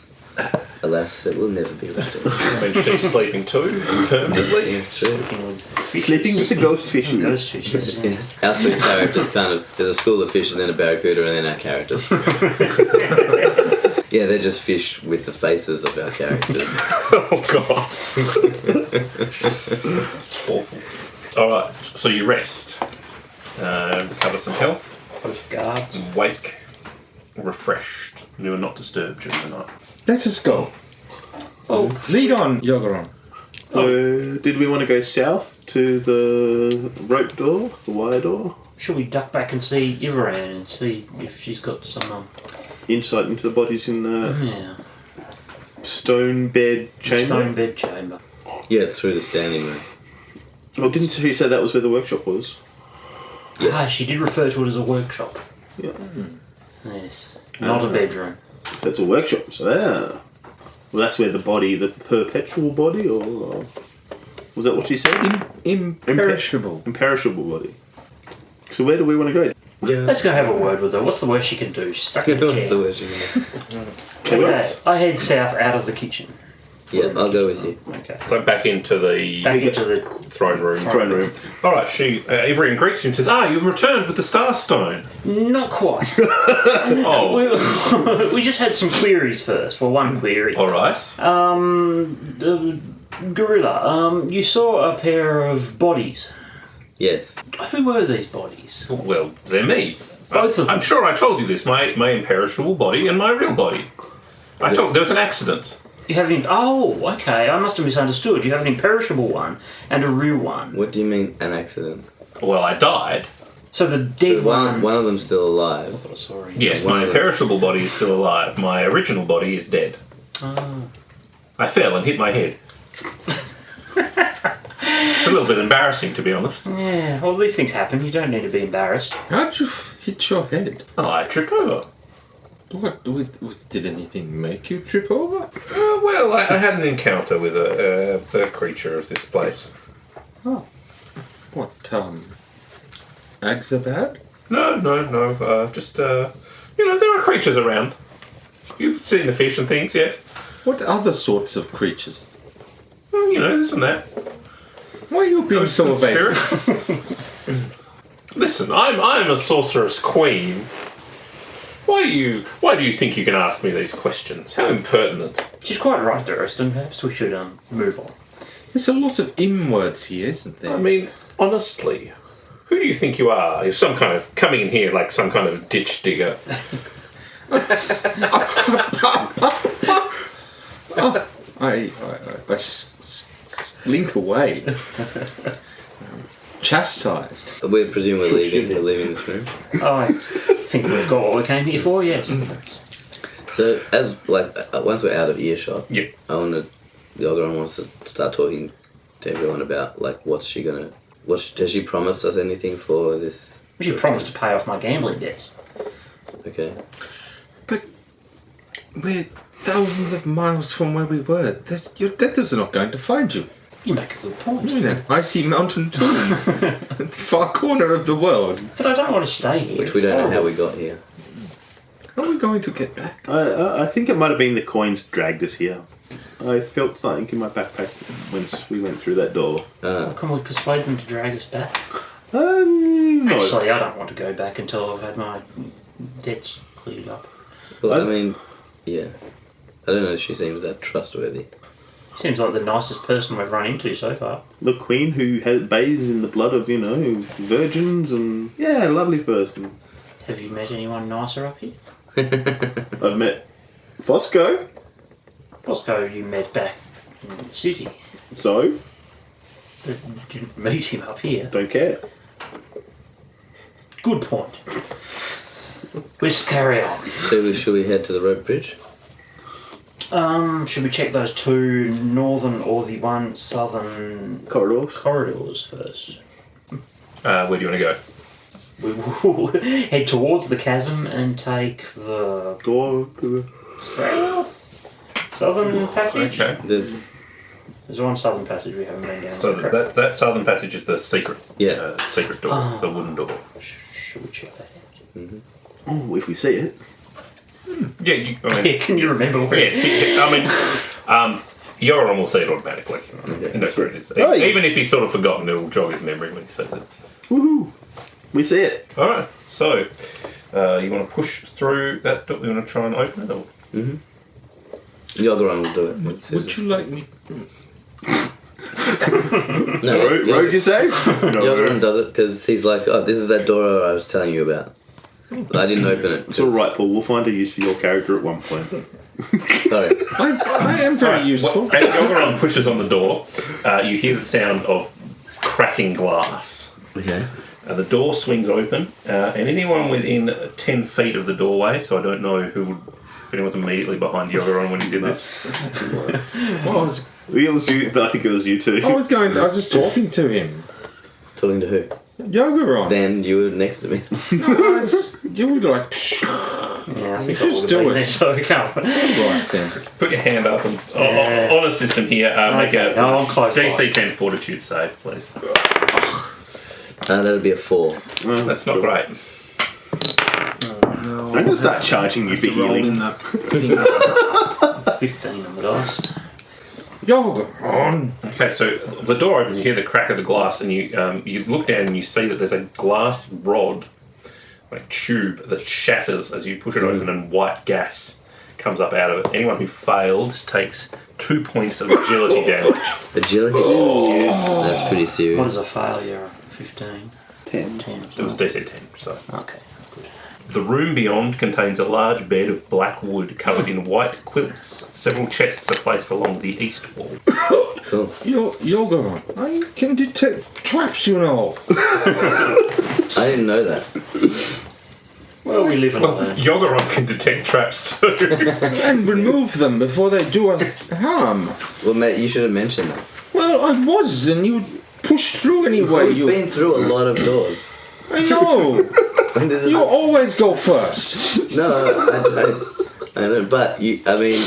alas, it will never be restored. I mean, she's sleeping too, permanently. Yeah, true. Sleeping with the ghost fishes. Ghost fishes. Yeah. Our three characters there's a school of fish and then a barracuda and then our characters. Yeah, they're just fish with the faces of our characters. Oh, God. Awful. Alright, so you rest. Recover some health. Post guards. Wake refreshed. You are not disturbed during the night. Let us go. Oh, lead on, Yogeron. Did we want to go south to the rope door, the wire door? Should we duck back and see Ivaran and see if she's got some Insight into the bodies in the yeah, stone bed chamber? stone bed chamber? Yeah, through the standing room. Oh, didn't she say that was where the workshop was? Yes. Ah, she did refer to it as a workshop. Yeah. Yes, not a bedroom. That's a workshop, so yeah. Well, that's where the body, the perpetual body, or was that what she said? Imperishable. Imperishable body. So where do we want to go? Yeah. Let's go have a word with her. What's the worst she can do? She's stuck in the What's the chair. word you can Okay, I head south out of the kitchen. Yeah, I'll go with you. Okay. So back into the Back into the throne room. Throne room. All right, Ivorian greets you and says, you've returned with the Starstone. not quite. Oh, We just had some queries first. Well, one query. all right. Gorilla, you saw a pair of bodies. Yes. Who were these bodies? Well, they're me. Both of them. I'm sure I told you this, my imperishable body and my real body. I told there was an accident. You have okay, I must have misunderstood. You have an imperishable one and a real one. What do you mean, an accident? Well, I died. So the dead one... One of them's still alive. Sorry. Yes, One my of them. imperishable body is still alive. My original body is dead. Oh. I fell and hit my head. It's a little bit embarrassing, to be honest. Yeah, well, these things happen. You don't need to be embarrassed. How'd you hit your head? Oh, I tripped over. What? Did anything make you trip over? Well, I had an encounter with the creature of this place. Oh. What, Ags are bad? No. Just, there are creatures around. You've seen the fish and things, yes? What other sorts of creatures? Well, this and that. Why are you being Ghosts so and evasive? spirits. Listen, I'm a sorceress queen. Why do you think you can ask me these questions? How impertinent. She's quite right, Duristan. Perhaps we should move on. There's a lot of in-words here, isn't there? I mean, honestly, who do you think you are? You're some kind of coming in here like some kind of ditch digger. I slink away. Chastised. We presume we're Should you? leaving this room. I think we've got what we came here for, yes. So, once we're out of earshot, Yeah. the Ogeron wants to start talking to everyone about, what's she gonna... has she promised us anything for this? She promised to pay off my gambling debts. Okay. But we're thousands of miles from where we were. Your debtors are not going to find you. You make a good point. You know, Icy Mountain tomb at the far corner of the world. But I don't want to stay here. Which we don't know how we got here. How are we going to get back? I think it might have been the coins dragged us here. I felt something in my backpack once we went through that door. Can we persuade them to drag us back? No. Actually, I don't want to go back until I've had my debts cleared up. Well, I mean, yeah. I don't know if she seems that trustworthy. Seems like the nicest person we've run into so far. The queen who bathes in the blood of, virgins and... Yeah, lovely person. Have you met anyone nicer up here? I've met Fosco, Bosco you met back in the city. so But you didn't meet him up here. don't care. Good point. Let's carry on. So should we head to the rope bridge? Should we check those two northern or the one southern Corridors. corridors first? Where do you want to go? We will head towards the chasm and take the Door to southern passage. Okay. There's one southern passage we haven't been down. So that southern passage is the secret. Yeah. Secret door, the wooden door. Should we check that out? Oh, if we see it. Yeah, Yeah, can you remember where? Yes, I mean, Yoron will see it automatically. Okay. He knows where it is. Oh, yeah. Even if he's sort of forgotten, it'll jog his memory when he sees it. Woohoo! We see it. All right. So, you want to push through that door? You want to try and open it? Or? The Ogeron will do it. Would you like me? No, Rogue, you say? The Ogeron does it because he's like, oh, this is that door I was telling you about. But I didn't open it. It's alright, Paul. We'll find a use for your character at one point. Sorry. I am very useful. As Yogaron pushes on the door, you hear the sound of cracking glass. Okay. The door swings open, and anyone within 10 feet of the doorway, so I don't know if anyone was immediately behind Yogaron when he did this. Well, It was you, I think it was you too. I was just talking to him. Talking to who? Yogaron. Then you were next to me. No, you were like, psh, Yeah, I think Just I do would it. have been there, so I can't. right then. Put your hand up and Yeah. on a system here. Make a Okay. I'm close DC by. 10 fortitude save, please. That would be a 4. That's not great. I'm going to start charging you for healing. 15 on the dice. Yogaron. Okay, so the door opens, you hear the crack of the glass, and you look down and you see that there's a glass rod, like tube, that shatters as you push it open, and white gas comes up out of it. Anyone who failed takes 2 points of agility damage. Agility? That's pretty What serious. is a failure? 15? 10. 10. It was DC 10, so. Okay, good. The room beyond contains a large bed of black wood covered in white quilts. Several chests are placed along the east wall. Cool. Yogaron. I can detect traps, you know. I didn't know that. Well, we live in a land. Yogaron can detect traps too. And remove them before they do us harm. Well, mate, you should have mentioned that. Well, I was, and you pushed through anyway. We've been through a lot of doors. I know. And this is You always go first. No, I don't. But anyway,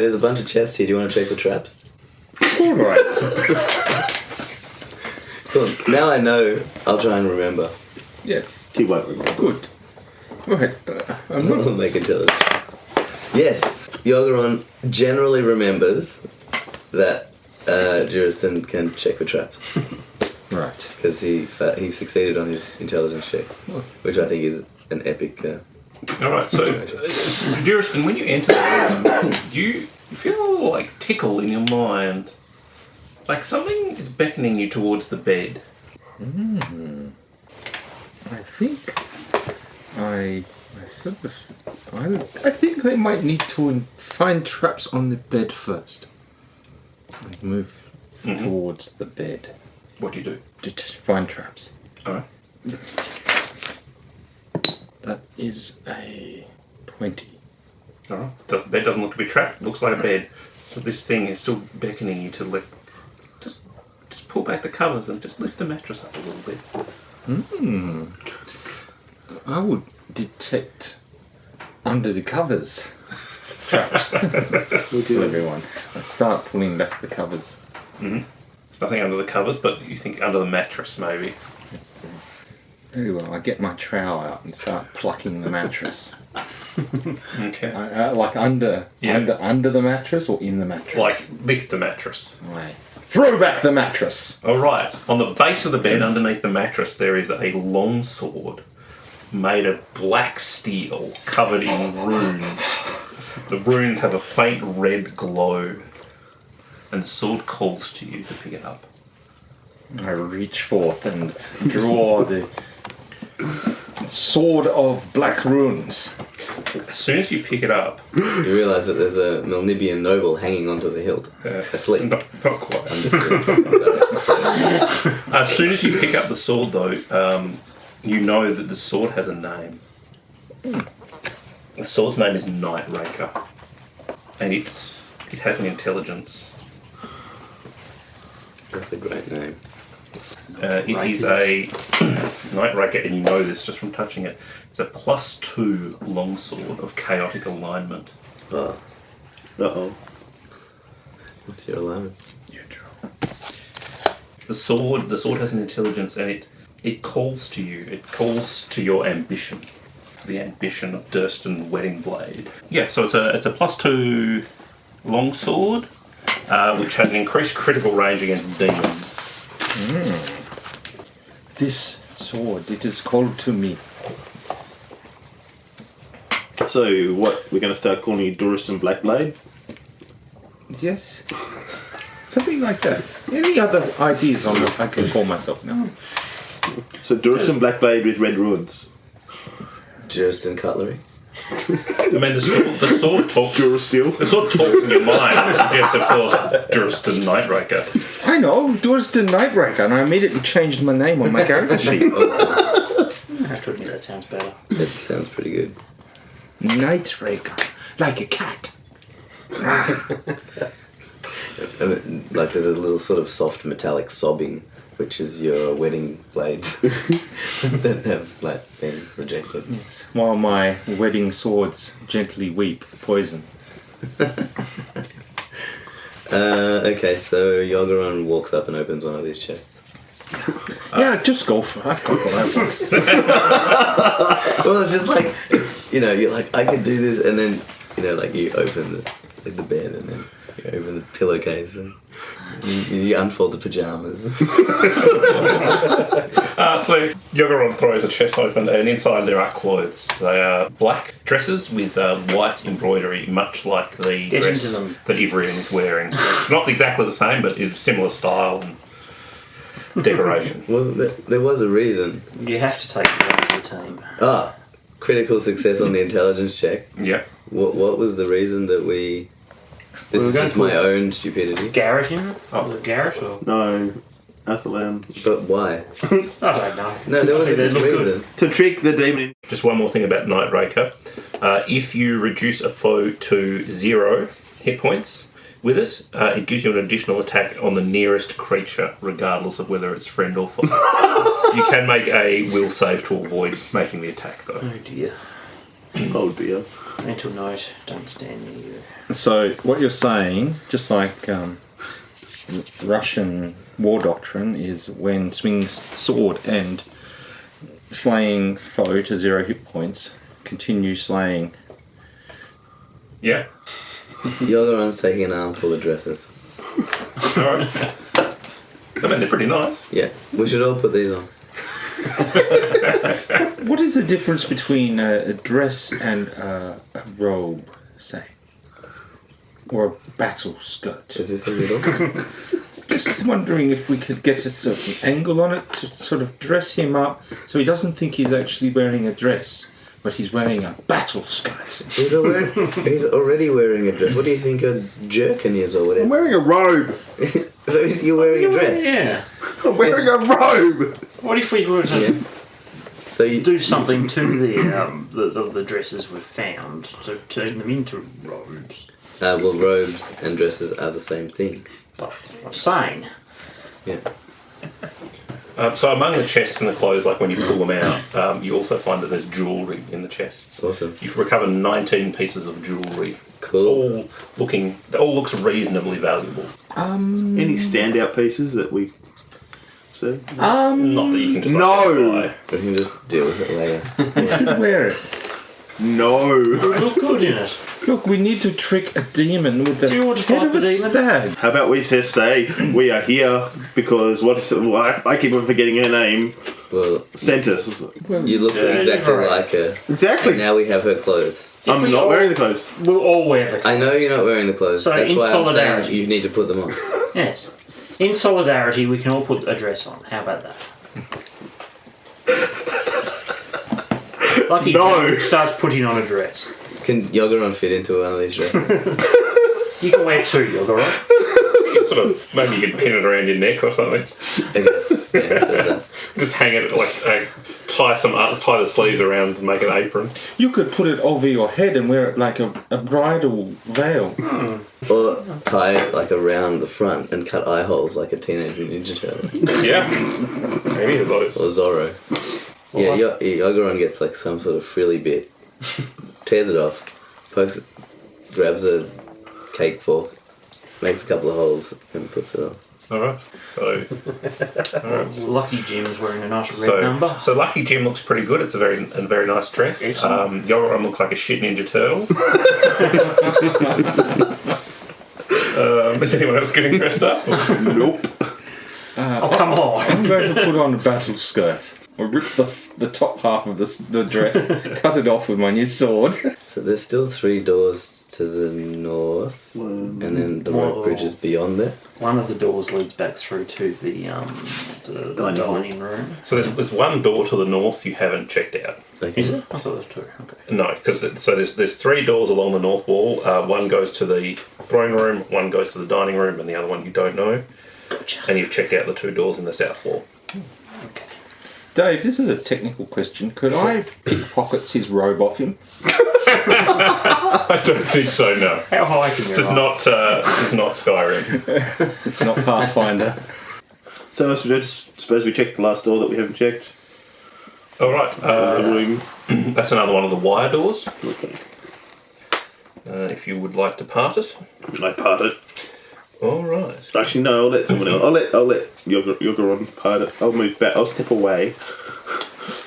there's a bunch of chests here. Do you want to check the traps? All right. Cool. Now I know. I'll try and remember. Yes. He won't remember. Good. Right. I'm not. I'll make intelligence. Yes, Yogaron generally remembers that Juriston can check for traps Right. because he succeeded on his intelligence check, which I think is an epic. Alright, so, Juriston, when you enter the room, you feel a little, like, tickle in your mind. Like something is beckoning you towards the bed. I think I think I might need to find traps on the bed first. And move towards the bed What do you do? to find traps. Alright. That is a 20. Alright. The bed doesn't look to be trapped. It looks like a bed. So this thing is still beckoning you to just pull back the covers and just lift the mattress up a little bit. I would detect under the covers traps. To everyone. I start pulling back the covers. There's nothing under the covers, but you think under the mattress maybe. Very well. I get my trowel out and start plucking the mattress. Okay. Like under the mattress or in the mattress? Like lift the mattress. Right. Throw back the mattress. Alright. On the base of the bed underneath the mattress there is a long sword made of black steel covered in runes. The runes have a faint red glow. And the sword calls to you to pick it up. I reach forth and draw the sword of black runes. As soon as you pick it up, You realise that there's a Melnibian noble hanging onto the hilt, asleep. not quite. I'm just kidding. Sorry. As soon as you pick up the sword, though, you know that the sword has a name. The sword's name is Night Raker, and it has an intelligence. That's a great name. It is a Night Raker, and you know this just from touching it. It's a +2 longsword of chaotic alignment. Oh, Uh-oh. what's your alarm? The sword has an intelligence, and it calls to you. It calls to your ambition, the ambition of Durston Wedding Blade. Yeah, so it's a +2 longsword, which has an increased critical range against demons. This sword, it is called to me. So, what, we're going to start calling you Duristan Blackblade? Yes. Something like that. Any other ideas on what I can call myself now? So, Duristan Blackblade with red runes. Juriston cutlery. I mean, the sword talks. Durasteel. The sword talks in your mind. It suggests, of course, Duristan Nightraker. I know, Duristan Nightraker, and I immediately changed my name on my character sheet. I have to admit that sounds better. That sounds pretty good. Nightraker, like a cat. I mean, like there's a little sort of soft metallic sobbing, which is your wedding blades that have like been rejected. Yes. While my wedding swords gently weep poison. Okay, so Yogaron walks up and opens one of these chests. Yeah, just go for it. I've got what I want. Well, it's just like you're like, I could do this, and then like you open the bed, and then you open the pillowcase, and you unfold the pajamas. So Yogaron throws a chest open, and inside there are clothes. They are black dresses with white embroidery, much like the Get dress into them. that Ivrian is wearing. Not exactly the same, but it's similar style and decoration. There was a reason. You have to take one for the team. Critical success on the intelligence check. Yeah. What was the reason that we? This is just my own stupidity. Garrett in it? Was it Garrett or? No, Athalan. But why? I don't know. No, there was a They good look good. reason. To trick the demon in. Just one more thing about Nightraker. If you reduce a foe to 0 hit points with it, it gives you an additional attack on the nearest creature, regardless of whether it's friend or foe. You can make a will save to avoid making the attack, though. Oh dear. Oh dear. Mental note, don't stand near you. So, what you're saying, just like Russian war doctrine, is when swings sword and slaying foe to 0 hit points, continue slaying. Yeah. Yogaron's taking an armful of dresses. Alright. I mean, they're pretty nice. Yeah, we should all put these on. What is the difference between a dress and a robe, say? Or a battle skirt? Is this a riddle? Just wondering if we could get a certain angle on it to sort of dress him up so he doesn't think he's actually wearing a dress, but he's wearing a battle skirt. He's already wearing a dress. What do you think a jerkin is or whatever? I'm wearing a robe. So you're wearing a dress? Yeah. I'm wearing a robe. What if we were to So you do something to the dresses we've found to turn them into robes? well, robes and dresses are the same thing. But I'm saying, Yeah. So among the chests and the clothes, like when you pull them out, you also find that there's jewellery in the chests. Awesome. You've recovered 19 pieces of jewellery. Cool. All looks reasonably valuable. Any standout pieces that we see? Not that you can just No! identify. We can just deal with it later. You should wear it. No. look good in it. Look, we need to trick a demon with the Do you want to head fight of the a demon? stag. How about we just say we are here because I keep on forgetting her name. Well, Sent us. you look exactly you're right. like her. Exactly. And now we have her clothes. I'm we not all- wearing the clothes. We'll all wear the clothes. I know you're not wearing the clothes. So That's in why I'm solidarity- saying you need to put them on. Yes. In solidarity, we can all put a dress on. How about that? Lucky No. starts putting on a dress. Can Yogaron fit into one of these dresses? You can wear two, you're alright. You can sort of, maybe you can pin it around your neck or something. Okay. Yeah, so that- Just hang it, tie the sleeves around to make an apron. You could put it over your head and wear it like a bridal veil. Or tie it like around the front and cut eye holes like a Teenage Mutant Ninja Turtle. Yeah. Any of those. Or Zorro. Yeah, Yogaron gets like some sort of frilly bit, tears it off, grabs a cake fork, makes a couple of holes, and puts it on. Alright. So Lucky Jim's wearing a nice red number. So Lucky Jim looks pretty good. It's a very nice dress. Yogaron looks like a shit Ninja Turtle. Is anyone else getting dressed up? Nope. Oh, come on. I'm going to put on a battle skirt. Or rip the top half of the dress, cut it off with my new sword. So there's still 3 doors to the north, and then the Well- rope bridge is beyond there. One of the doors leads back through to the dining room. So there's one door to the north you haven't checked out. Okay. Is it? I thought there was two. Okay. No, because there's three doors along the north wall. One goes to the throne room, one goes to the dining room, and the other one you don't know. Gotcha. And you've checked out the two doors in the south wall. Okay. Dave, this is a technical question. Could I pickpocket his robe off him? I don't think so. No, How high can you this is not Skyrim. It's not Pathfinder. So I suppose we checked the last door that we haven't checked. All right, The room. that's another one of the wire doors. Okay. If you would like to part it. I part it. All right. Actually, no. I'll let someone else. I'll let Yogaron part it. I'll move back. I'll step away.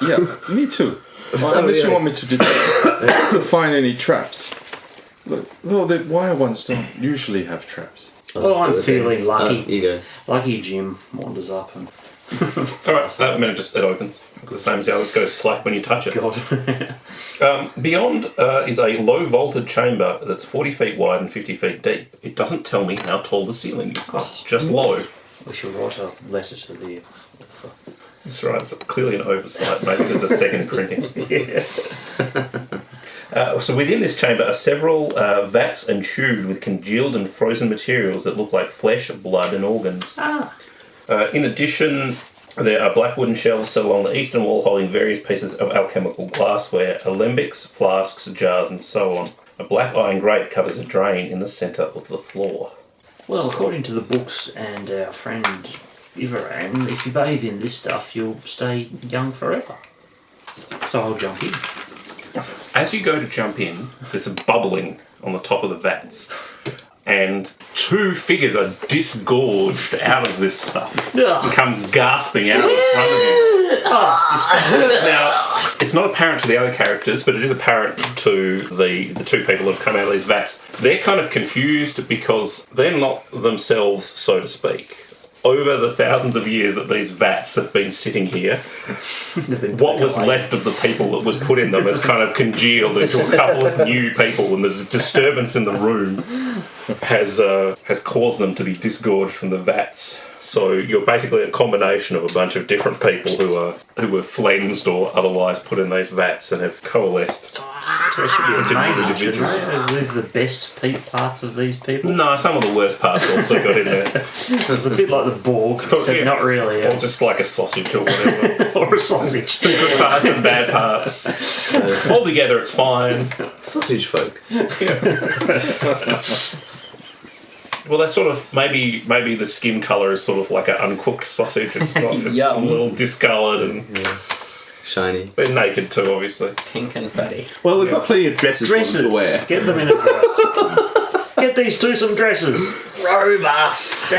Yeah, me too. Well, unless you want me to to find any traps. Look, though the wire ones don't usually have traps. Oh, I'm feeling lucky. You go. Lucky Jim wanders up and All right. So that minute it opens. The same as the others. Goes slack when you touch it. God. Beyond is a low vaulted chamber that's 40 feet wide and 50 feet deep. It doesn't tell me how tall the ceiling is. Just low. We should write a letter to the. That's right. It's clearly an oversight. Maybe there's a second printing. So within this chamber are several vats enchewed with congealed and frozen materials that look like flesh, blood, and organs. In addition, there are black wooden shelves set along the eastern wall holding various pieces of alchemical glassware, alembics, flasks, jars, and so on. A black iron grate covers a drain in the centre of the floor. Well, according to the books and our friend Ivaran, if you bathe in this stuff, you'll stay young forever. So I'll jump in. As you go to jump in, there's a bubbling on the top of the vats, and two figures are disgorged out of this stuff. Ugh. Come gasping out in front of you. Now, it's not apparent to the other characters, but it is apparent to the two people who have come out of these vats. They're kind of confused because they're not themselves, so to speak. Over the thousands of years that these vats have been sitting here, what was left of the people that was put in them has kind of congealed into a couple of new people, and the disturbance in the room has caused them to be disgorged from the vats. So you're basically a combination of a bunch of different people who were flensed or otherwise put in these vats and have coalesced. So it should be Into amazing, individuals. shouldn't it? These are the best parts of these people. No, some of the worst parts also got in there. It's a bit like the Borg, except Yeah, not really. Or just like a sausage or whatever. Or a sausage. Some good parts and bad parts. All together, it's fine. Sausage folk. Well, that's sort of maybe the skin colour is sort of like an uncooked sausage. It's not. It's a little discoloured and Shiny. they're naked too, obviously. Pink and fatty. Well, we've got plenty of dresses for them Dresses. to wear. Get them in a dress. Get these two some dresses. Robust!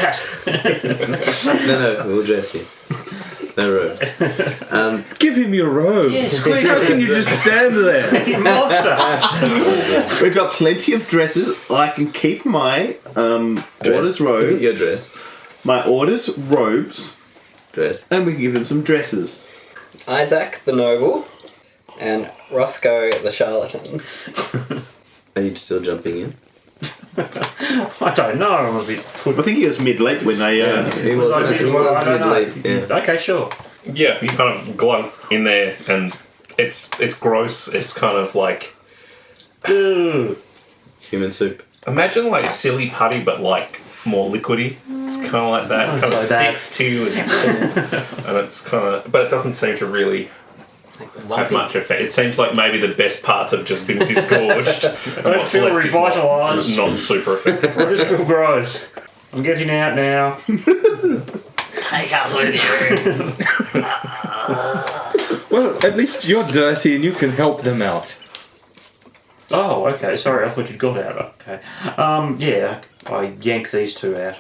No, we'll dress you. No robes. Give him your robe. Yes, quick. How can you just stand there? Monster. We've got plenty of dresses. I can keep my orders robe, Your dress. my orders robes, Dress. and we can give them some dresses. Isaac the Noble and Roscoe the Charlatan. Are you still jumping in? I don't know. I'm a bit. I think he was mid-late when they... He was, I he don't was know. mid-late. Yeah. Okay, sure. Yeah, you kind of glunk in there, and it's gross. It's kind of like Ugh. Human soup. imagine like silly putty, but like more liquidy. It's kind of like that. It kind of so bad. sticks to you, and it's kind of, but it doesn't seem to really have Lumpy. much effect. It seems like maybe the best parts have just been disgorged. I feel revitalised. Not super effective. I just feel gross. I'm getting out now. Take us with you. Well, at least you're dirty and you can help them out. Oh, okay. Sorry, I thought you'd got out. Okay. Yeah, I yank these two out.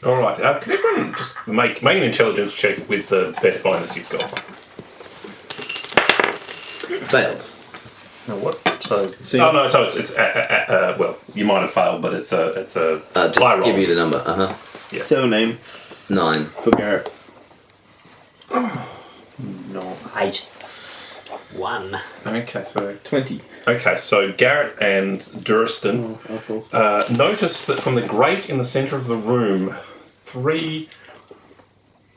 All right. Can everyone just make an intelligence check with the best bonus you've got? Failed. No, what? So, Oh no, so it's well, you might have failed, but it's a Just high to roll. give you the number. Say your name 9. for Garrett. no, 8. 1. Okay, so 20. Okay, so Garrett and Duristan notice that from the grate in the centre of the room, 3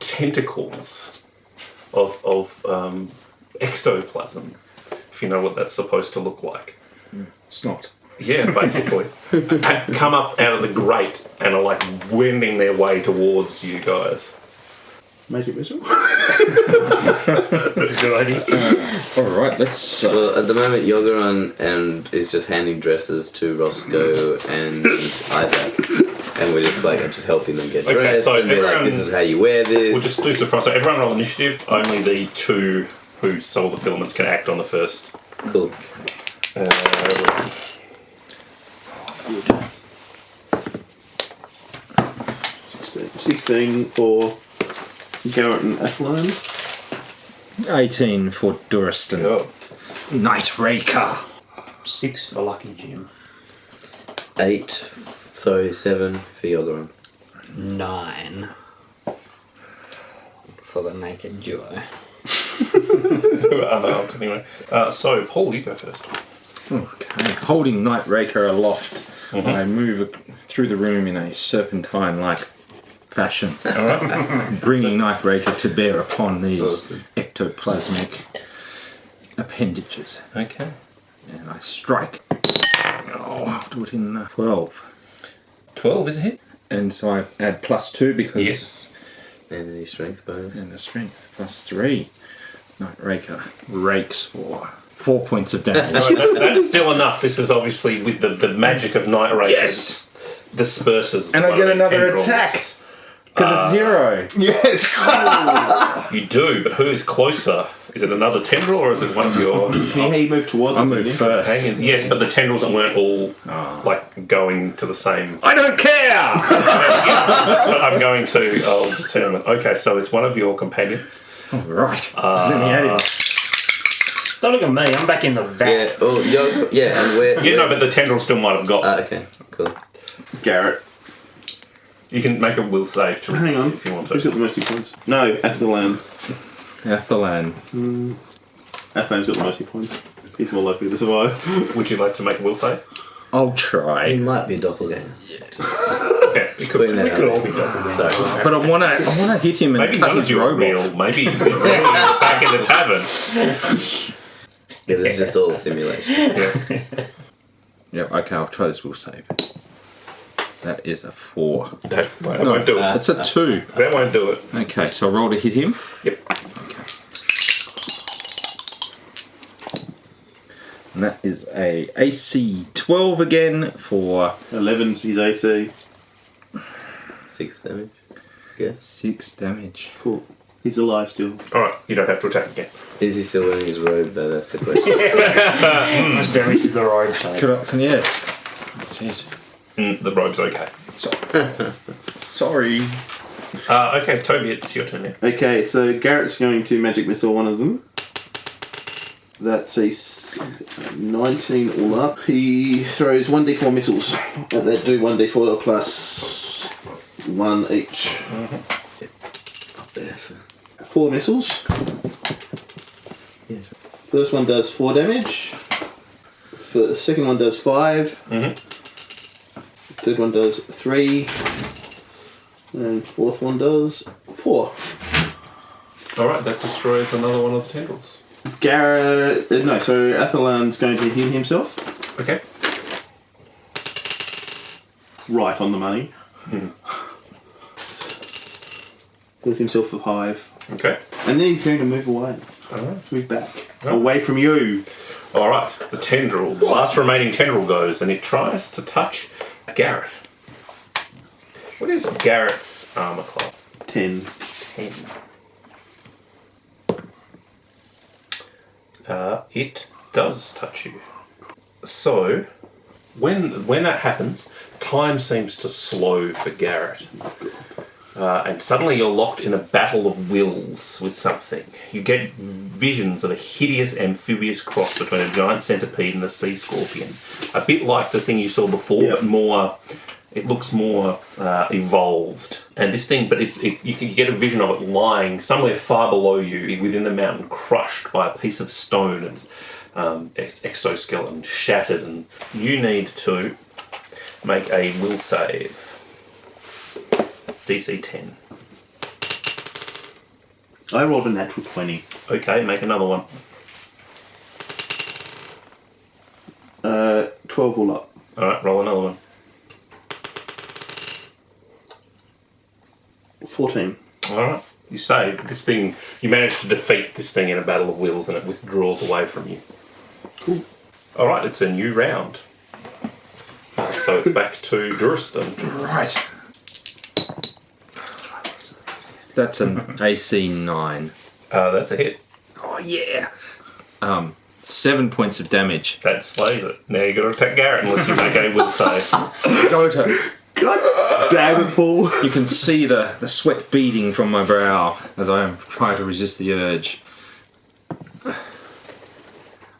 tentacles of ectoplasm, if you know what that's supposed to look like. Snot. Yeah, basically. Come up out of the grate and are like wending their way towards you guys. Magic missile? Good idea. Alright, let's... Well, at the moment, Yogaron is just handing dresses to Roscoe and Isaac. And we're just like, I'm just helping them get dressed. so and be like, this is how you wear this. We'll just do surprise. So everyone roll initiative. Only the 2 who sold the filaments can act on the first. Cool. 16 for Garrett and Athlone. 18 for Duristan. Oh. Night Raker. 6 for Lucky Jim. 7 for Yogaron. 9 for the naked duo. Anyway. So, Paul, you go first. Okay. Holding Night Raker aloft, I move through the room in a serpentine-like fashion, bringing Night Raker to bear upon these ectoplasmic appendages. Okay. And I strike. Oh, I'll do it in 12. 12 is a hit? And so I add +2 because... Yes. And any strength bonus. And the strength, +3. Night Raker rakes for 4 points of damage. That's still enough. This is obviously with the magic of Night Raker. Yes! Disperses. And I one get of these another tendrils. attack! Because it's 0. Yes! You do, but who is closer? Is it another tendril or is it one of your He moved towards I it, move didn't he? first. hangings? Yes, but the tendrils weren't all like going to the same. I don't care! But I'm going to. I'll just turn them. Okay, so it's one of your companions. Right. Let me add it. Don't look at me, I'm back in the vat. Yeah, oh, and where... Yeah, no, but the tendril still might have got. okay, cool. Garrett. You can make a will save to Hang on. if you want Who's got to. the mercy points? No, Athalan. Athalan. Athalan's got the mercy points. He's more likely to survive. Would you like to make a will save? I'll He try. might be a doppelganger. Yeah, we could. Putting that We out could there. all be done. Sorry. But I wanna hit him and Maybe cut none his of you are robe real. off. Maybe back in the tavern. Yeah, this is just all a simulation. Yeah, okay, I'll try this will save. That is a 4. That won't do it. It's a 2. That won't do it. Okay, so I roll to hit him. Yep. Okay. And that is a AC 12 again for 11's his AC. 6 damage. Yes. 6 damage. Cool. He's alive still. Alright, you don't have to attack again. Is he still wearing his robe, though? That's the question. Just damage the road. Yes. That's it. The robe's okay. Sorry. Okay, Toby, it's your turn now. Okay, so Garrett's going to magic missile one of them. That's a 19 all up. He throws 1d4 missiles that do 1d4 plus 1 each. 4 missiles. First one does 4 damage. The second one does 5. Third one does 3. And fourth one does 4. Alright, that destroys another one of the tendrils. So Athalan's going to heal himself. Okay. Right on the money. Heals himself for 5. Okay. And then he's going to move away. Alright. Move back. Away from you. Alright, the tendril, the last remaining tendril goes and it tries to touch Garrett. What is Garrett's armor class? 10. 10. It does touch you. So, when that happens, time seems to slow for Garrett. And suddenly you're locked in a battle of wills with something. You get visions of a hideous amphibious cross between a giant centipede and a sea scorpion. A bit like the thing you saw before, but more It looks more evolved, and this thing, but you can get a vision of it lying somewhere far below you, within the mountain, crushed by a piece of stone. Its exoskeleton shattered, and you need to make a will save. DC 10. I rolled a natural 20. Okay, make another one. 12 all up. All right, roll another one. 14. All right, you save this thing. You manage to defeat this thing in a battle of wills, and it withdraws away from you. Cool. All right, it's a new round. So it's back to Duristan. Right. That's an AC 9. That's a hit. Oh yeah. 7 points of damage. That slays it. Now you got to attack Garrett unless you make a will save. Go to. God damn it, Paul. You can see the sweat beading from my brow as I am trying to resist the urge.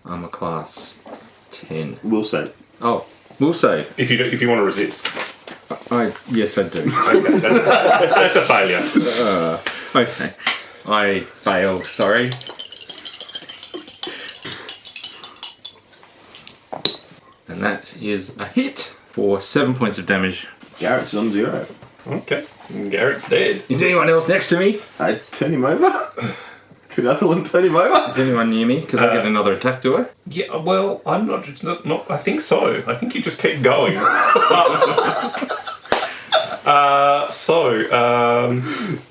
I'm a class 10. Will save. Oh, will save. If you want to resist. Yes, I do. Okay, that's a failure. Okay. I failed, sorry. And that is a hit for 7 points of damage. Garrett's on 0. Okay, Garrett's dead. Is anyone else next to me? I turn him over. Could Ethelyn turn him over? Is anyone near me? Because I get another attack, do I? Yeah, well, I'm not. I think so. I think you just keep going.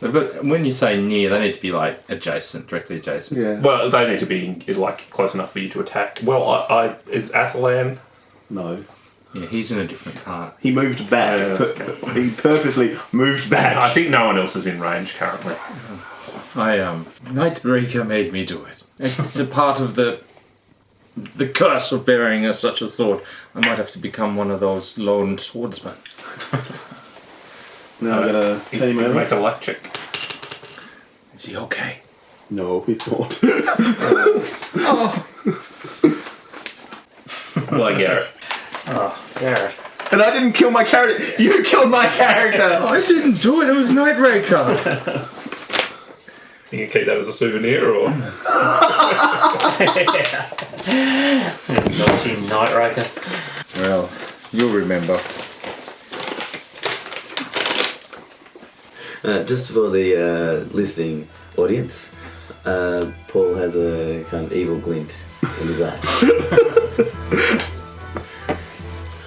But when you say near, they need to be like adjacent, directly adjacent. Yeah. Well, they need to be like close enough for you to attack. Well, is Athalan? No. Yeah, he's in a different part. He moved back. He purposely moved back. I think no one else is in range currently. Nightbreaker made me do it. It's a part of the curse of bearing such a sword. I might have to become one of those lone swordsmen. Now I'm going to turn him over. Make a luck check. Is he okay? No, he's not. Why, Garrett? Oh, Garrett. And I didn't kill my character. You killed my character. I didn't do it. It was Nightbreaker. You can keep that as a souvenir, or Not you, Nightraker. Well, you'll remember. Just for the listening audience, Paul has a kind of evil glint in his eye.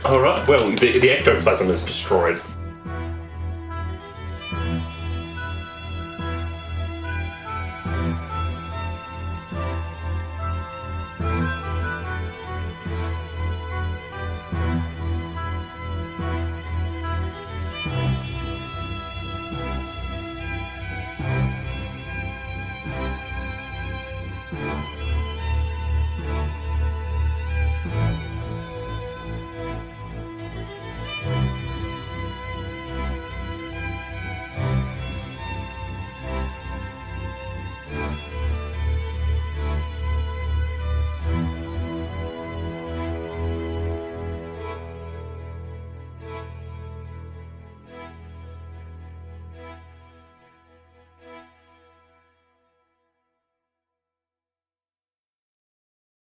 all right. Well, the ectoplasm is destroyed.